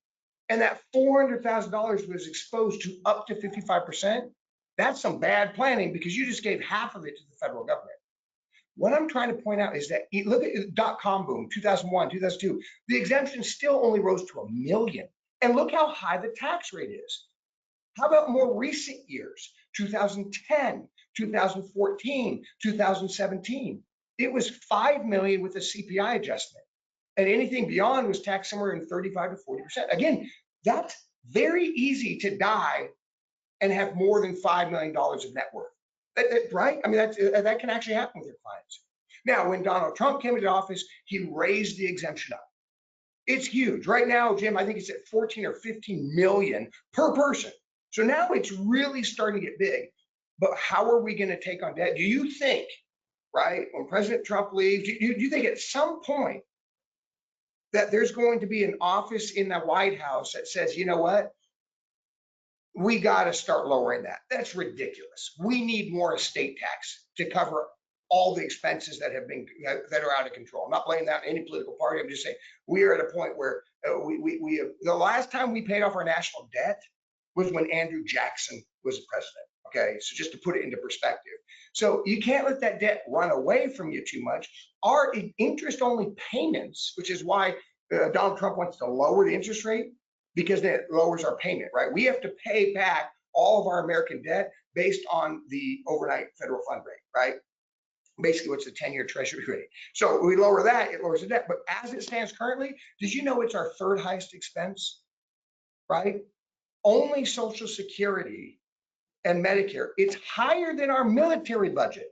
and that $400,000 was exposed to up to 55%, that's some bad planning because you just gave half of it to the federal government. What I'm trying to point out is that look at the dot-com boom, 2001, 2002, the exemption still only rose to $1 million. And look how high the tax rate is. How about more recent years, 2010, 2014, 2017? It was 5 million with a CPI adjustment. And anything beyond was taxed somewhere in 35 to 40%. Again, that's very easy to die and have more than $5 million of net worth. Right? I mean, that can actually happen with your clients. Now, when Donald Trump came into office, he raised the exemption up. It's huge. Right now, Jim, I think it's at 14 or 15 million per person. So now it's really starting to get big. But how are we going to take on debt? Do you think, right, when President Trump leaves, do you think at some point that there's going to be an office in the White House that says, you know what? We got to start lowering that. That's ridiculous. We need more estate tax to cover all the expenses that are out of control. I'm not blaming that on any political party. I'm just saying we are at a point where we have, the last time we paid off our national debt was when Andrew Jackson was the president. Okay, so just to put it into perspective. So you can't let that debt run away from you too much. Our interest-only payments, which is why Donald Trump wants to lower the interest rate, because that lowers our payment, right? We have to pay back all of our American debt based on the overnight federal fund rate, right? Basically, what's the 10-year treasury rate? So we lower that, it lowers the debt. But as it stands currently, did you know it's our third highest expense, right? Only Social Security and Medicare. It's higher than our military budget.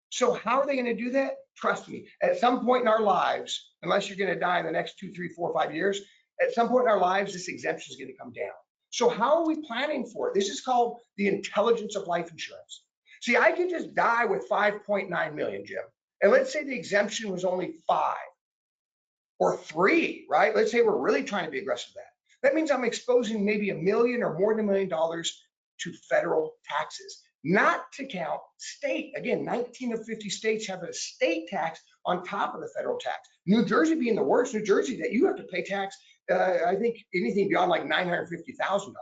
So how are they going to do that? Trust me, at some point in our lives, unless you're going to die in the next 2, 3, 4, 5 years, at some point in our lives, this exemption is going to come down. So how are we planning for it? This is called the intelligence of life insurance. See, I could just die with 5.9 million, Jim. And let's say the exemption was only 5 or 3, right? Let's say we're really trying to be aggressive with that. That means I'm exposing maybe $1 million or more than $1 million to federal taxes, not to count state. Again, 19 of 50 states have a state tax on top of the federal tax. New Jersey being the worst. New Jersey, that you have to pay tax, I think anything beyond like $950,000.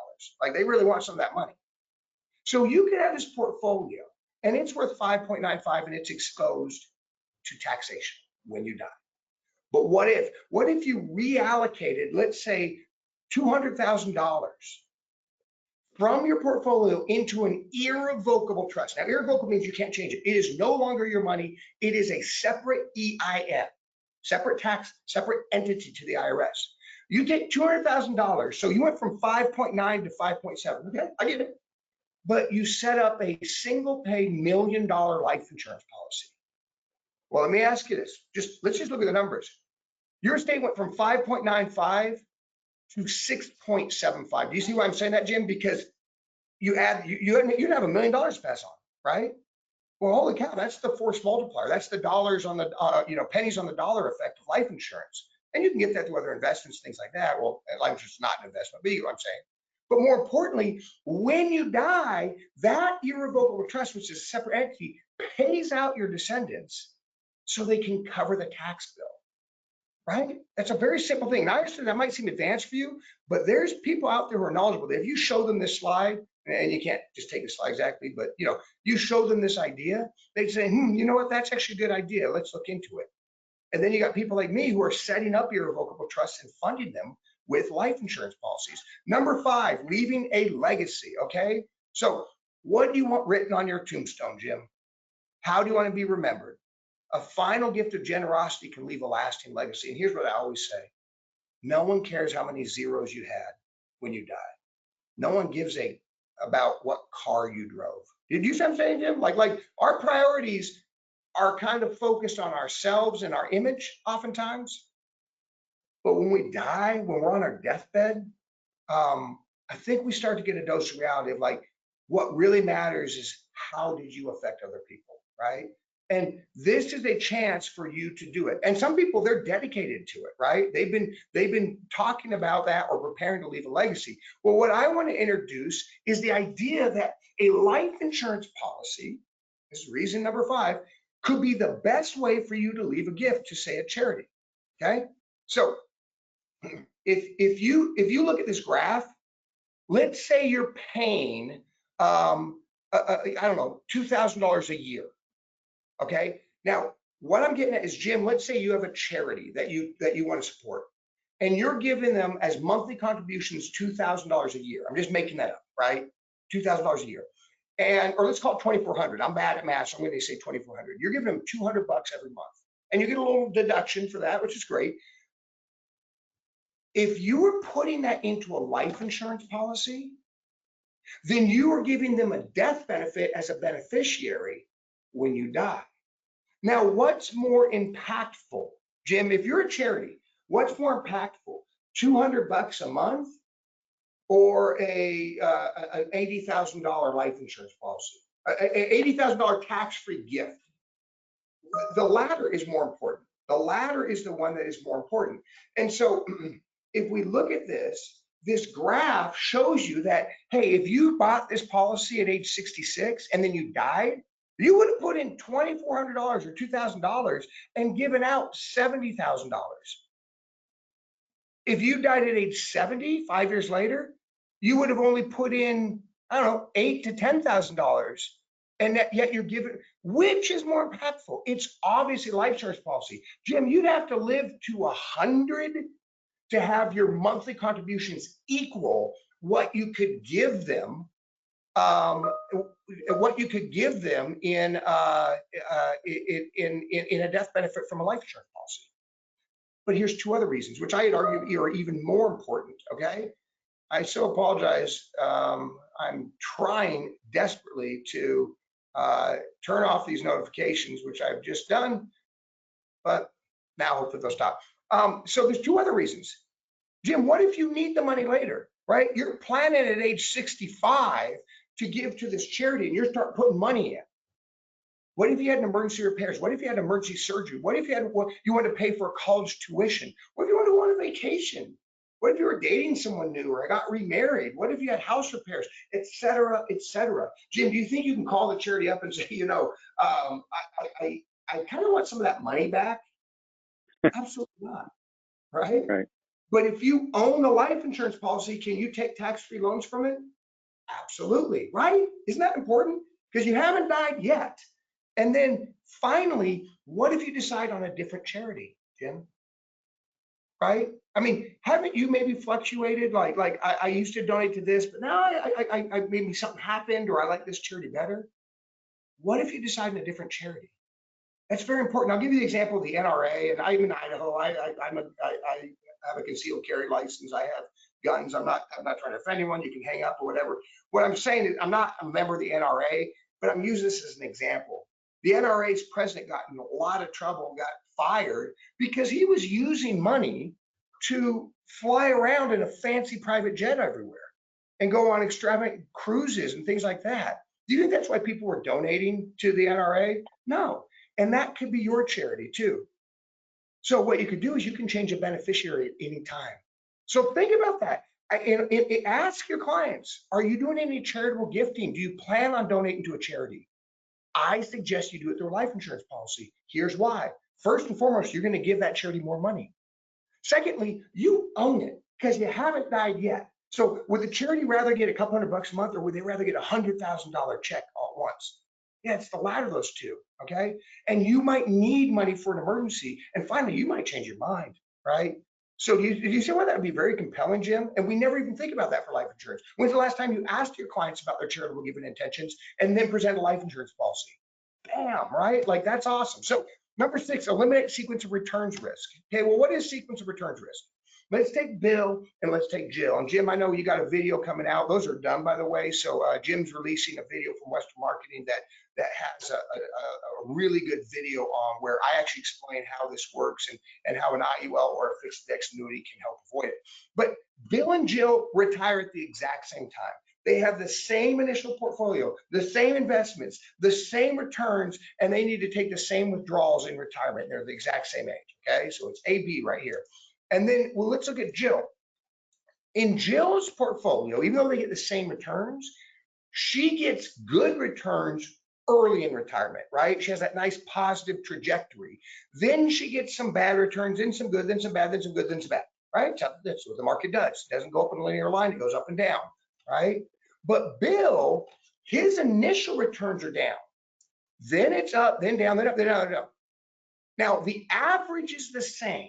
Like they really want some of that money. So you could have this portfolio and it's worth 5.95 and it's exposed to taxation when you die. But what if you reallocated, let's say $200,000 from your portfolio into an irrevocable trust? Now, irrevocable means you can't change it. It is no longer your money. It is a separate EIN, separate tax, separate entity to the IRS. You take $200,000. So you went from 5.9 to 5.7. Okay, I get it. But you set up a single pay $1 million life insurance policy. Well, let me ask you this. Let's just look at the numbers. Your estate went from 5.95 to 6.75. Do you see why I'm saying that, Jim? Because you'd have $1 million to pass on, right? Well, holy cow, that's the force multiplier. That's the dollars on the, pennies on the dollar effect of life insurance. And you can get that through other investments, things like that. Well, life insurance is not an investment, but you know what I'm saying. But more importantly, when you die, that irrevocable trust, which is a separate entity, pays out your descendants so they can cover the tax bill, right? That's a very simple thing. Now, I understand that might seem advanced for you, but there's people out there who are knowledgeable. If you show them this slide, and you can't just take the slide exactly, but you show them this idea, they'd say, you know what, that's actually a good idea. Let's look into it. And then you got people like me who are setting up irrevocable trusts and funding them with life insurance policies. Number 5, leaving a legacy. Okay. So what do you want written on your tombstone, Jim? How do you want to be remembered? A final gift of generosity can leave a lasting legacy. And here's what I always say. No one cares how many zeros you had when you die. No one gives a about what car you drove. Did you see what I'm saying, Jim? Like our priorities are kind of focused on ourselves and our image oftentimes. But when we die, when we're on our deathbed, I think we start to get a dose of reality of like, what really matters is how did you affect other people, right? And this is a chance for you to do it. And some people, they're dedicated to it, right? They've been talking about that or preparing to leave a legacy. Well, what I want to introduce is the idea that a life insurance policy, this is reason number 5, could be the best way for you to leave a gift to, say, a charity. Okay, so if you look at this graph, let's say you're paying I don't know, $2,000 a year. Okay. Now, what I'm getting at is, Jim, let's say you have a charity that you want to support, and you're giving them as monthly contributions $2,000 a year. I'm just making that up, right? $2,000 a year, or let's call it 2,400. I'm bad at math, so I'm going to say 2,400. You're giving them $200 every month, and you get a little deduction for that, which is great. If you were putting that into a life insurance policy, then you are giving them a death benefit as a beneficiary when you die. Now, what's more impactful, Jim? If you're a charity, what's more impactful, $200 a month or an $80,000 life insurance policy, an $80,000 tax-free gift? The latter is more important. The latter is the one that is more important. And so, if we look at this graph shows you that, hey, if you bought this policy at age 66 and then you died, you would have put in $2,400 or $2,000 and given out $70,000. If you died at age 70, 5 years later, you would have only put in, I don't know, $8,000 to $10,000. And yet you're given, which is more impactful? It's obviously life insurance policy. Jim, you'd have to live to 100 to have your monthly contributions equal what you could give them, in a death benefit from a life insurance policy. But here's 2 other reasons, which I'd argue are even more important. Okay, I so apologize. I'm trying desperately to turn off these notifications, which I've just done, but now hopefully they'll stop. So there's 2 other reasons. Jim, what if you need the money later, right? You're planning at age 65 to give to this charity and you're start putting money in. What if you had an emergency repairs? What if you had emergency surgery? What if you wanted to pay for a college tuition? What if you wanted to go on a vacation? What if you were dating someone new or got remarried? What if you had house repairs, et cetera, et cetera? Jim, do you think you can call the charity up and say, I kind of want some of that money back? Absolutely not, right? Right. But if you own a life insurance policy, can you take tax-free loans from it? Absolutely, right? Isn't that important? Because you haven't died yet. And then finally, what if you decide on a different charity, Jim? Right? I mean, haven't you maybe fluctuated? Like I used to donate to this, but now I maybe something happened, or I like this charity better. What if you decide on a different charity? That's very important. I'll give you the example of the NRA, and I'm in Idaho. I have a concealed carry license. I have guns. I'm not trying to offend anyone. You can hang up or whatever. What I'm saying is I'm not a member of the NRA, but I'm using this as an example. The NRA's president got in a lot of trouble, got fired because he was using money to fly around in a fancy private jet everywhere and go on extravagant cruises and things like that. Do you think that's why people were donating to the NRA? No. And that could be your charity too. So what you could do is you can change a beneficiary at any time. So think about that. Ask your clients, are you doing any charitable gifting? Do you plan on donating to a charity? I suggest you do it through a life insurance policy. Here's why. First and foremost, you're going to give that charity more money. Secondly, you own it because you haven't died yet. So would the charity rather get a couple $100 a month, or would they rather get $100,000 check all at once? Yeah, it's the latter of those two, okay? And you might need money for an emergency, and finally, you might change your mind, right? So do you see why that would be very compelling, Jim? And we never even think about that for life insurance. When's the last time you asked your clients about their charitable giving intentions and then present a life insurance policy? Bam, right? Like that's awesome. So number 6, eliminate sequence of returns risk. Okay, well, what is sequence of returns risk? Let's take Bill and let's take Jill. And Jim, I know you got a video coming out. Those are done, by the way. So Jim's releasing a video from Western Marketing that has a really good video on where I actually explain how this works and how an IUL or a fixed index annuity can help avoid it. But Bill and Jill retire at the exact same time. They have the same initial portfolio, the same investments, the same returns, and they need to take the same withdrawals in retirement. They're the exact same age. Okay, so it's AB right here. And then, well, let's look at Jill. In Jill's portfolio, even though they get the same returns, she gets good returns early in retirement, right? She has that nice positive trajectory. Then she gets some bad returns, then some good, then some bad, then some good, then some bad, right? So that's what the market does. It doesn't go up in a linear line, it goes up and down, right? But Bill, his initial returns are down. Then it's up, then down, then up, then down, then up. Now, the average is the same.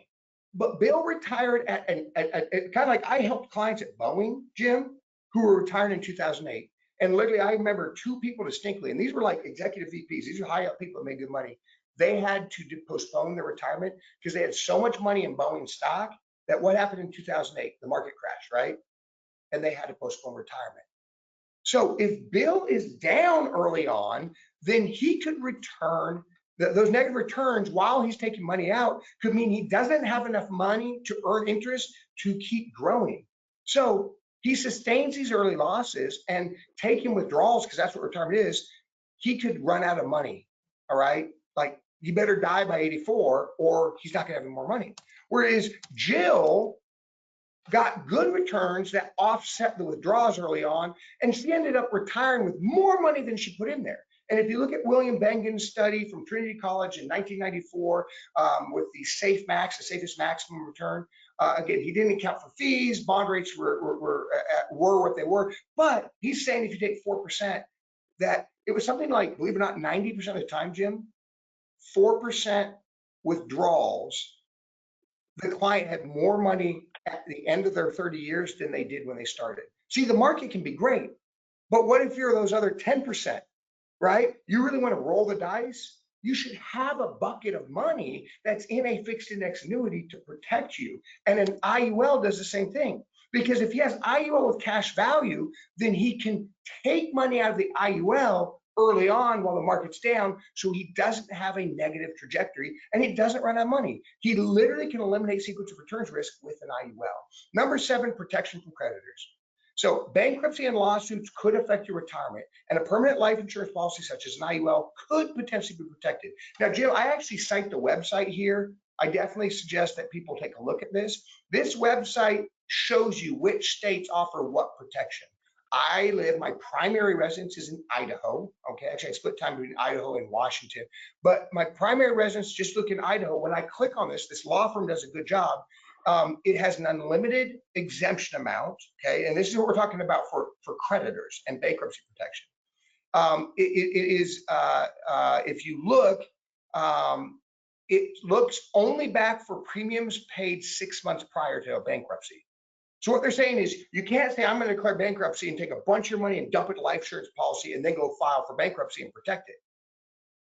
But Bill retired at kind of like I helped clients at Boeing, Jim, who were retired in 2008. And literally, I remember 2 people distinctly, and these were like executive VPs. These are high up people that made good money. They had to postpone their retirement because they had so much money in Boeing stock that what happened in 2008? The market crashed, right? And they had to postpone retirement. So if Bill is down early on, then he could return those negative returns while he's taking money out could mean he doesn't have enough money to earn interest to keep growing. So he sustains these early losses and taking withdrawals, because that's what retirement is, he could run out of money. All right. Like you better die by 84 or he's not gonna have any more money. Whereas Jill got good returns that offset the withdrawals early on, and she ended up retiring with more money than she put in there. And if you look at William Bengen's study from Trinity College in 1994 with the Safe Max, the safest maximum return, again, he didn't account for fees, bond rates were what they were, but he's saying if you take 4%, that it was something like, believe it or not, 90% of the time, Jim, 4% withdrawals, the client had more money at the end of their 30 years than they did when they started. See, the market can be great, but what if you're those other 10%? Right? You really want to roll the dice? You should have a bucket of money that's in a fixed index annuity to protect you. And an IUL does the same thing. Because if he has IUL with cash value, then he can take money out of the IUL early on while the market's down, so he doesn't have a negative trajectory and he doesn't run out of money. He literally can eliminate sequence of returns risk with an IUL. Number 7, protection from creditors. So bankruptcy and lawsuits could affect your retirement, and a permanent life insurance policy such as an IUL could potentially be protected. Now, Jim, I actually cite the website here. I definitely suggest that people take a look at this. This website shows you which states offer what protection. My primary residence is in Idaho. Okay, actually I split time between Idaho and Washington, but my primary residence, just look in Idaho. When I click on this law firm does a good job. It has an unlimited exemption amount, okay? And this is what we're talking about for creditors and bankruptcy protection. It is, if you look, it looks only back for premiums paid 6 months prior to a bankruptcy. So what they're saying is you can't say, I'm going to declare bankruptcy and take a bunch of your money and dump it to life insurance policy and then go file for bankruptcy and protect it.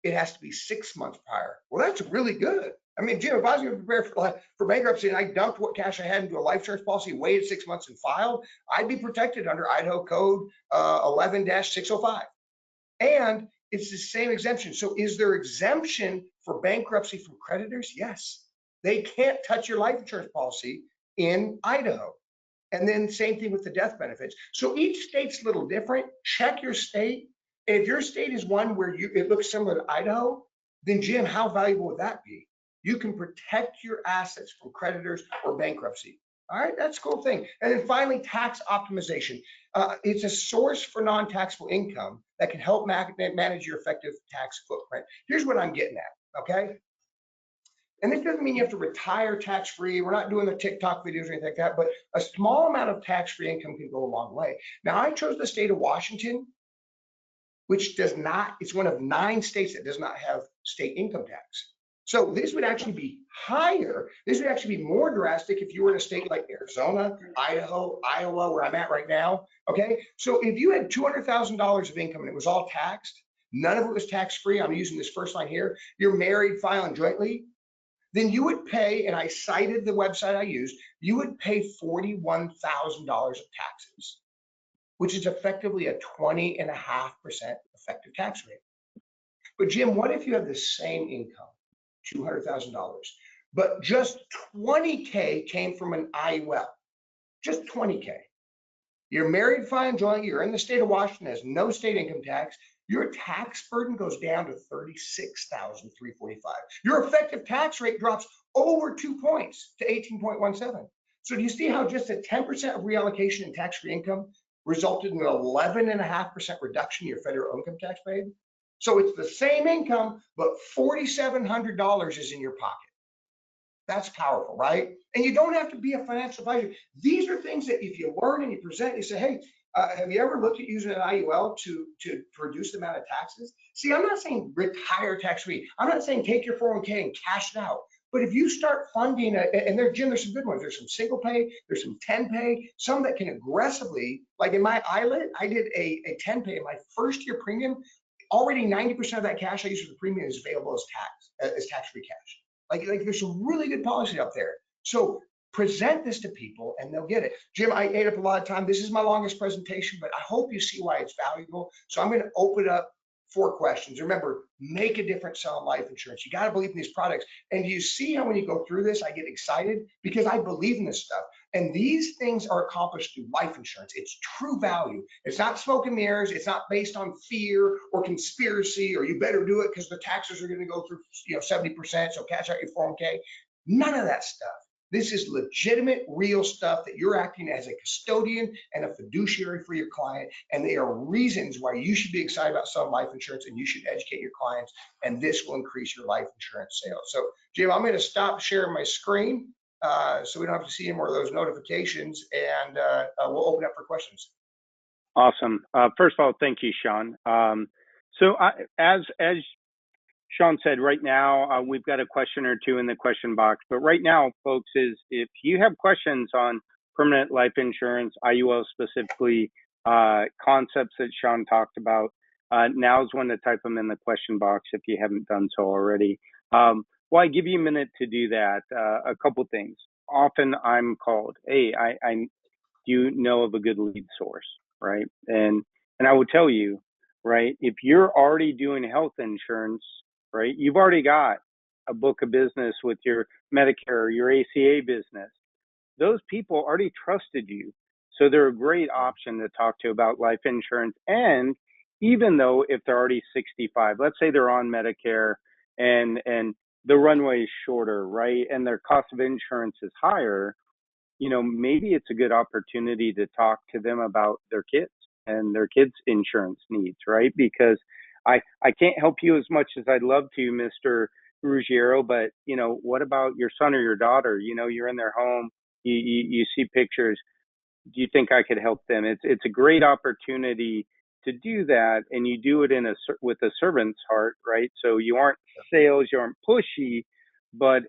It has to be 6 months prior. Well, that's really good. I mean, Jim, if I was going to prepare for bankruptcy and I dumped what cash I had into a life insurance policy, waited 6 months and filed, I'd be protected under Idaho Code 11-605. And it's the same exemption. So is there exemption for bankruptcy from creditors? Yes. They can't touch your life insurance policy in Idaho. And then same thing with the death benefits. So each state's a little different. Check your state. If your state is one where it looks similar to Idaho, then Jim, how valuable would that be? You can protect your assets from creditors or bankruptcy. All right, that's a cool thing. And then finally, tax optimization. It's a source for non-taxable income that can help manage your effective tax footprint. Here's what I'm getting at, okay? And this doesn't mean you have to retire tax-free. We're not doing the TikTok videos or anything like that, but a small amount of tax-free income can go a long way. Now, I chose the state of Washington which does not, it's one of 9 states that does not have state income tax. So this would actually be higher. This would actually be more drastic if you were in a state like Arizona, Idaho, Iowa, where I'm at right now. Okay. So if you had $200,000 of income and it was all taxed, none of it was tax free. I'm using this first line here. You're married, filing jointly, then you would pay, and I cited the website I used, you would pay $41,000 of taxes, which is effectively a 20.5% effective tax rate. But Jim, what if you have the same income, $200,000, but just 20K came from an IUL, just 20K. You're married, filing jointly, you're in the state of Washington, has no state income tax. Your tax burden goes down to $36,345. Your effective tax rate drops over 2 points to 18.17. So do you see how just a 10% of reallocation in tax-free income resulted in an 11.5% reduction in your federal income tax paid? So it's the same income, but $4,700 is in your pocket. That's powerful, right? And you don't have to be a financial advisor. These are things that if you learn and you present, you say, hey, have you ever looked at using an IUL to reduce the amount of taxes? See, I'm not saying retire tax-free. I'm not saying take your 401k and cash it out. But if you start funding, and Jim, there's some good ones. There's some single pay, there's some 10 pay, some that can aggressively, like in my ILIT, I did a 10 pay in my first year premium. Already 90% of that cash I use for the premium is available as tax-free cash. Like there's some really good policy out there. So present this to people and they'll get it. Jim, I ate up a lot of time. This is my longest presentation, but I hope you see why it's valuable. So I'm going to open up 4 questions. Remember, make a difference selling life insurance. You got to believe in these products. And do you see how when you go through this, I get excited because I believe in this stuff. And these things are accomplished through life insurance. It's true value. It's not smoke and mirrors. It's not based on fear or conspiracy or you better do it because the taxes are going to go through 70%, so cash out your 401k. None of that stuff. This is legitimate, real stuff that you're acting as a custodian and a fiduciary for your client. And they are reasons why you should be excited about selling life insurance and you should educate your clients. And this will increase your life insurance sales. So Jim, I'm going to stop sharing my screen so we don't have to see any more of those notifications. And we'll open up for questions. Awesome. First of all, thank you, Sean. As Sean said, right now, we've got a question or two in the question box. But right now, folks, is if you have questions on permanent life insurance, IUL specifically, concepts that Sean talked about, now's when to type them in the question box if you haven't done so already. Well, I give you a minute to do that. A couple things. Often I'm called, hey, do you know of a good lead source, right? And I will tell you, right, if you're already doing health insurance, right, you've already got a book of business with your Medicare or your ACA business. Those people already trusted you. So they're a great option to talk to about life insurance. And even though if they're already 65, let's say they're on Medicare and the runway is shorter, right, and their cost of insurance is higher, maybe it's a good opportunity to talk to them about their kids and their kids' insurance needs, right? Because I can't help you as much as I'd love to, Mr. Ruggiero, but, what about your son or your daughter? You're in their home, you see pictures. Do you think I could help them? It's a great opportunity to do that, and you do it with a servant's heart, right? So you aren't sales, you aren't pushy, but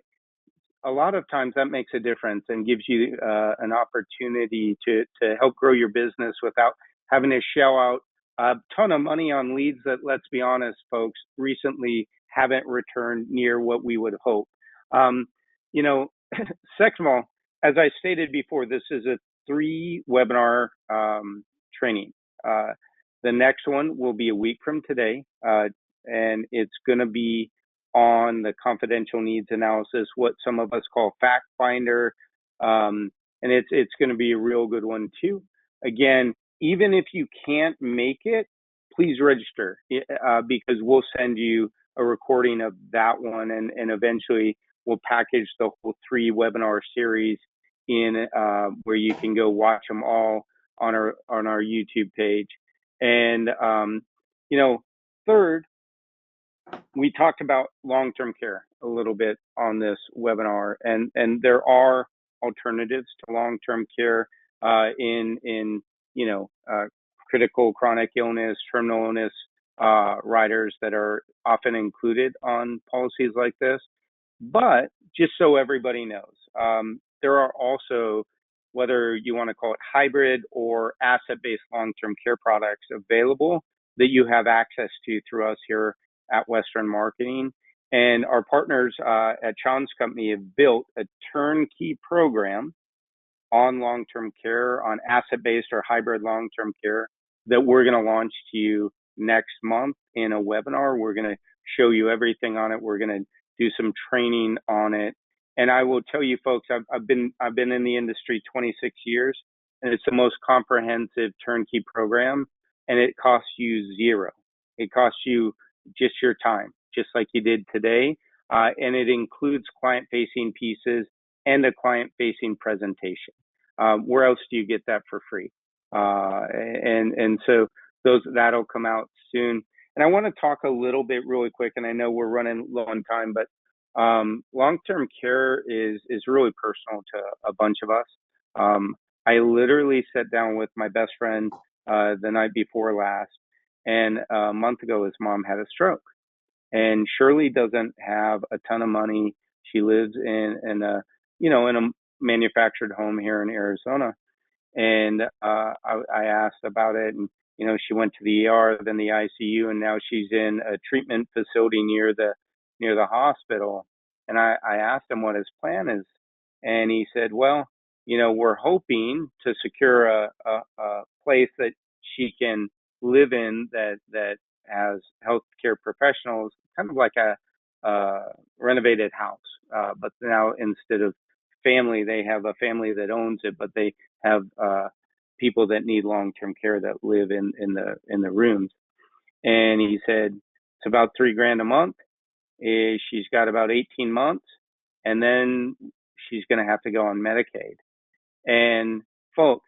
a lot of times that makes a difference and gives you an opportunity to help grow your business without having to shell out a ton of money on leads that, let's be honest, folks, recently haven't returned near what we would hope. Second of all, as I stated before, this is a 3-webinar training. The next one will be a week from today, and it's going to be on the confidential needs analysis, what some of us call fact finder. And it's going to be a real good one too. Again, even if you can't make it, please register because we'll send you a recording of that one. And eventually we'll package the whole 3-webinar series in where you can go watch them all on our YouTube page. And, third, we talked about long-term care a little bit on this webinar, and there are alternatives to long-term care in critical chronic illness, terminal illness, riders that are often included on policies like this. But just so everybody knows, there are also, whether you want to call it hybrid or asset-based long-term care products available that you have access to through us here at Western Marketing. And our partners at Sean's company have built a turnkey program on long-term care, on asset-based or hybrid long-term care that we're going to launch to you next month in a webinar. We're going to show you everything on it. We're going to do some training on it. And I will tell you folks, I've been in the industry 26 years, and it's the most comprehensive turnkey program, and it costs you zero. It costs you just your time, just like you did today. And it includes client-facing pieces and a client-facing presentation. Where else do you get that for free? And so that'll come out soon. And I want to talk a little bit really quick, and I know we're running low on time, but long-term care is really personal to a bunch of us. I literally sat down with my best friend the night before last, and a month ago his mom had a stroke. And Shirley doesn't have a ton of money. She lives in a manufactured home here in Arizona. And I asked about it, and she went to the ER, then the ICU, and now she's in a treatment facility near the hospital. And I asked him what his plan is, and he said, "Well, we're hoping to secure a place that she can live in that has healthcare professionals, kind of like a renovated house, but now instead of family, they have a family that owns it, but they have people that need long-term care that live in the rooms." And he said it's about $3,000 a month. She's got about 18 months, and then she's going to have to go on Medicaid. And folks,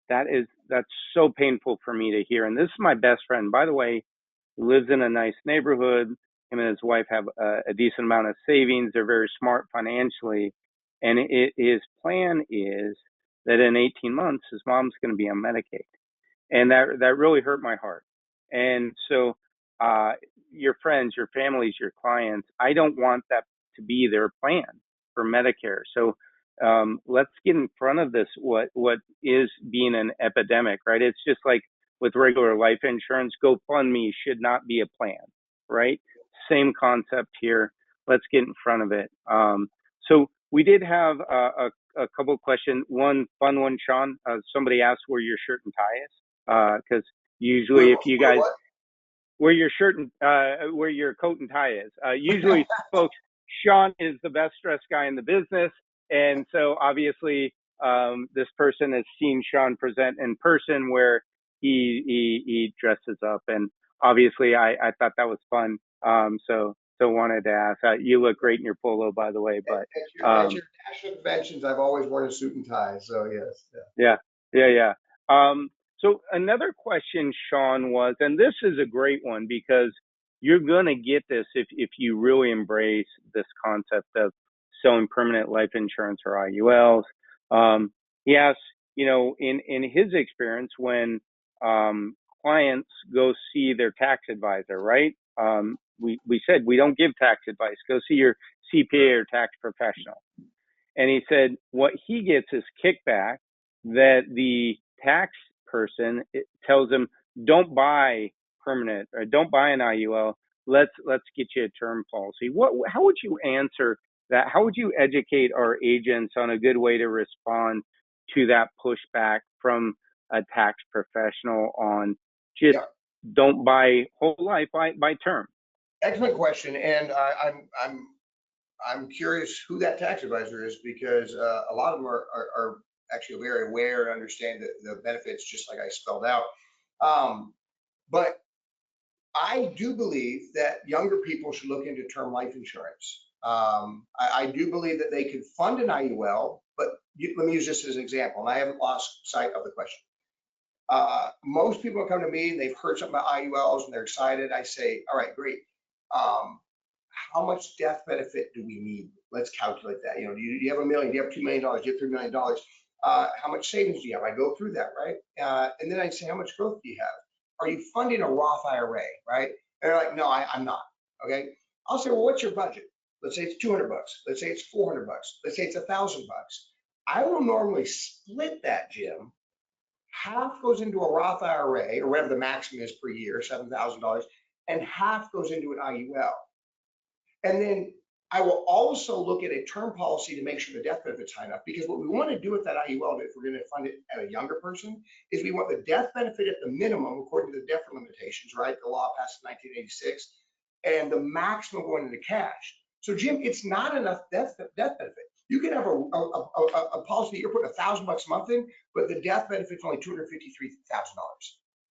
that's so painful for me to hear. And this is my best friend, by the way, who lives in a nice neighborhood. Him and his wife have a decent amount of savings. They're very smart financially. And his plan is that in 18 months, his mom's going to be on Medicaid. And that really hurt my heart. And so your friends, your families, your clients, I don't want that to be their plan for Medicare. So let's get in front of this, what is being an epidemic, right? It's just like with regular life insurance, GoFundMe should not be a plan, right? Same concept here. Let's get in front of it. So we did have a couple of questions. One fun one, Sean. Somebody asked where your shirt and tie is, because usually if you guys where your shirt and where your coat and tie is, usually folks, Sean is the best dressed guy in the business, and so obviously this person has seen Sean present in person where he dresses up, and obviously I thought that was fun. So wanted to ask. You look great in your polo, by the way. But at your national conventions, I've always worn a suit and tie. So yes. Yeah. So another question, Sean, was, and this is a great one because you're gonna get this if you really embrace this concept of selling permanent life insurance or IULs. He asked, in his experience when clients go see their tax advisor, right? We said we don't give tax advice. Go see your CPA or tax professional. And he said what he gets is kickback that the tax person tells him, don't buy permanent or don't buy an IUL. Let's get you a term policy. How would you answer that? How would you educate our agents on a good way to respond to that pushback from a tax professional on just don't buy whole life, buy term? Excellent question, and I'm curious who that tax advisor is, because a lot of them are actually very aware and understand the benefits, just like I spelled out. But I do believe that younger people should look into term life insurance. I do believe that they can fund an IUL, but let me use this as an example, and I haven't lost sight of the question. Most people come to me and they've heard something about IULs and they're excited. I say, all right, great. How much death benefit do we need? Let's calculate that. Do you have $1 million? Do you have $2 million? Do you have $3 million? How much savings do you have? I go through that, right? And then I say, how much growth do you have? are you funding a Roth IRA, right? And they're like, no, I'm not. Okay. I'll say, well, what's your budget? Let's say it's 200 bucks. Let's say it's 400 bucks. Let's say it's 1,000 bucks. I will normally split that, Jim. Half goes into a Roth IRA or whatever the maximum is per year, $7,000, and half goes into an IUL. And then I will also look at a term policy to make sure the death benefit's high enough, because what we want to do with that IUL, if we're going to fund it at a younger person, is we want the death benefit at the minimum according to the death limitations, right? The law passed in 1986, and the maximum going into cash. So Jim, it's not enough death benefit. You can have a policy that you're putting $1,000 a month in, but the death benefit's only $253,000.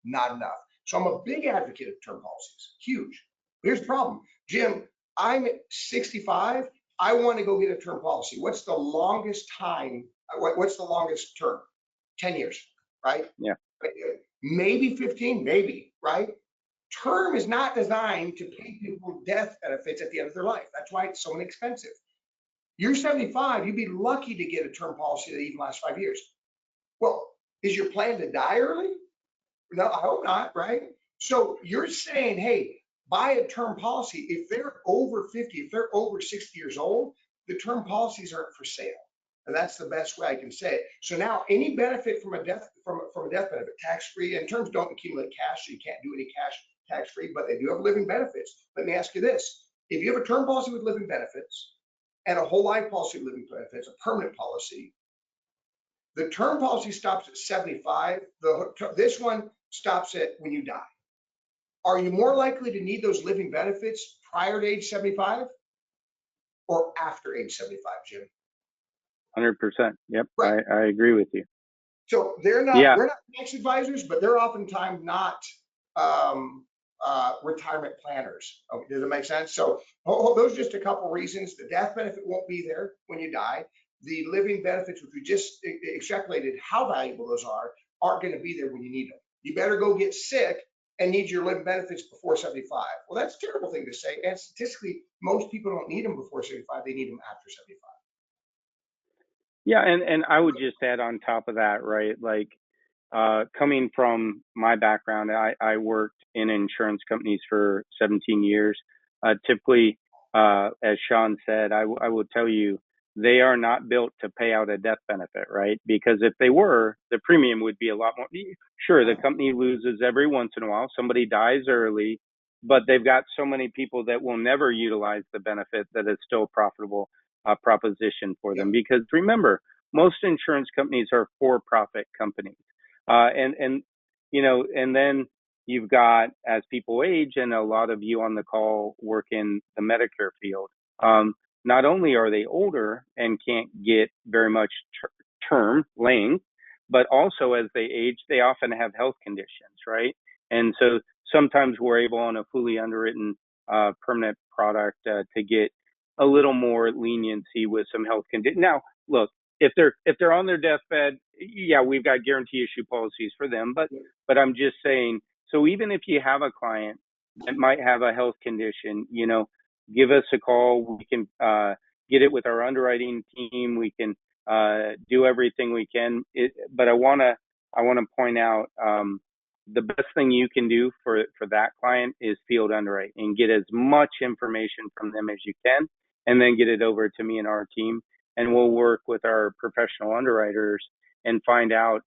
Not enough. So I'm a big advocate of term policies. Huge. Here's the problem, Jim. I'm 65. I want to go get a term policy. What's the longest time? What's the longest term? 10 years, right? Yeah. Maybe 15, maybe, right? Term is not designed to pay people death benefits at the end of their life. That's why it's so inexpensive. You're 75, you'd be lucky to get a term policy that even lasts 5 years. Well, is your plan to die early? No, I hope not, right? So you're saying, hey, buy a term policy. If they're over 50, if they're over 60 years old, the term policies aren't for sale. And that's the best way I can say it. So now any benefit from a death benefit, tax-free, and terms don't accumulate cash, so you can't do any cash tax-free, but they do have living benefits. Let me ask you this. If you have a term policy with living benefits and a whole life policy with living benefits, a permanent policy, the term policy stops at 75. This one stops at when you die. Are you more likely to need those living benefits prior to age 75 or after age 75, Jim? 100%. Yep. Right. I agree with you. So we're not tax advisors, but they're oftentimes not retirement planners. Okay, does it make sense? So those are just a couple reasons. The death benefit won't be there when you die. The living benefits, which we just extrapolated how valuable those are, aren't going to be there when you need them. You better go get sick and need your living benefits before 75. Well, that's a terrible thing to say. And statistically, most people don't need them before 75. They need them after 75. Yeah, and I would just add on top of that, right? Like coming from my background, I worked in insurance companies for 17 years. Typically, as Sean said, I will tell you, they are not built to pay out a death benefit, right? Because if they were, the premium would be a lot more. Sure, the company loses every once in a while. Somebody dies early, but they've got so many people that will never utilize the benefit that it's still a profitable proposition for them. Because remember, most insurance companies are for-profit companies. And you know, and then you've got, as people age, and a lot of you on the call work in the Medicare field, not only are they older and can't get very much term length, but also as they age, they often have health conditions, right? And so sometimes we're able on a fully underwritten permanent product to get a little more leniency with some health conditions. Now, look, if they're on their deathbed, yeah, we've got guarantee issue policies for them. But I'm just saying, so even if you have a client that might have a health condition, you know, give us a call. We can get it with our underwriting team. We can do everything we can. But I want to point out the best thing you can do for that client is field underwrite and get as much information from them as you can, and then get it over to me and our team, and we'll work with our professional underwriters and find out,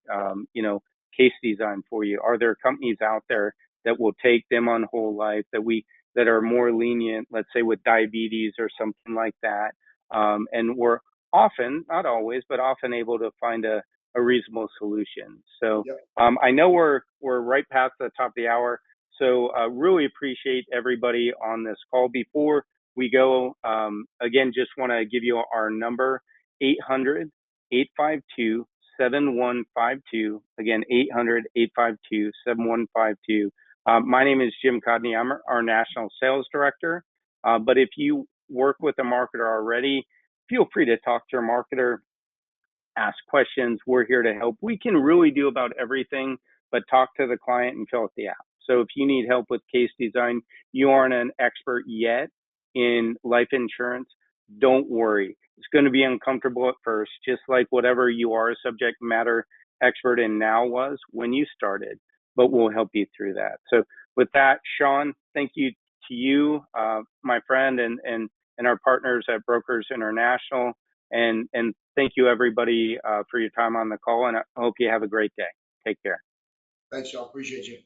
you know, case design for you. Are there companies out there that will take them on whole life that are more lenient, let's say with diabetes or something like that? And we're often, not always, but often able to find a reasonable solution. So I know we're right past the top of the hour. So really appreciate everybody on this call. Before we go, again, just want to give you our number, 800-852-7152. Again, 800-852-7152. My name is Jim Codney. I'm our National Sales Director. But if you work with a marketer already, feel free to talk to your marketer, ask questions. We're here to help. We can really do about everything, but talk to the client and fill out the app. So if you need help with case design, you aren't an expert yet in life insurance, don't worry. It's going to be uncomfortable at first, just like whatever you are a subject matter expert in now was when you started. but we'll help you through that. So with that, Sean, thank you to you, my friend, and our partners at Brokers International. And thank you, everybody, for your time on the call. And I hope you have a great day. Take care. Thanks, y'all. Appreciate you.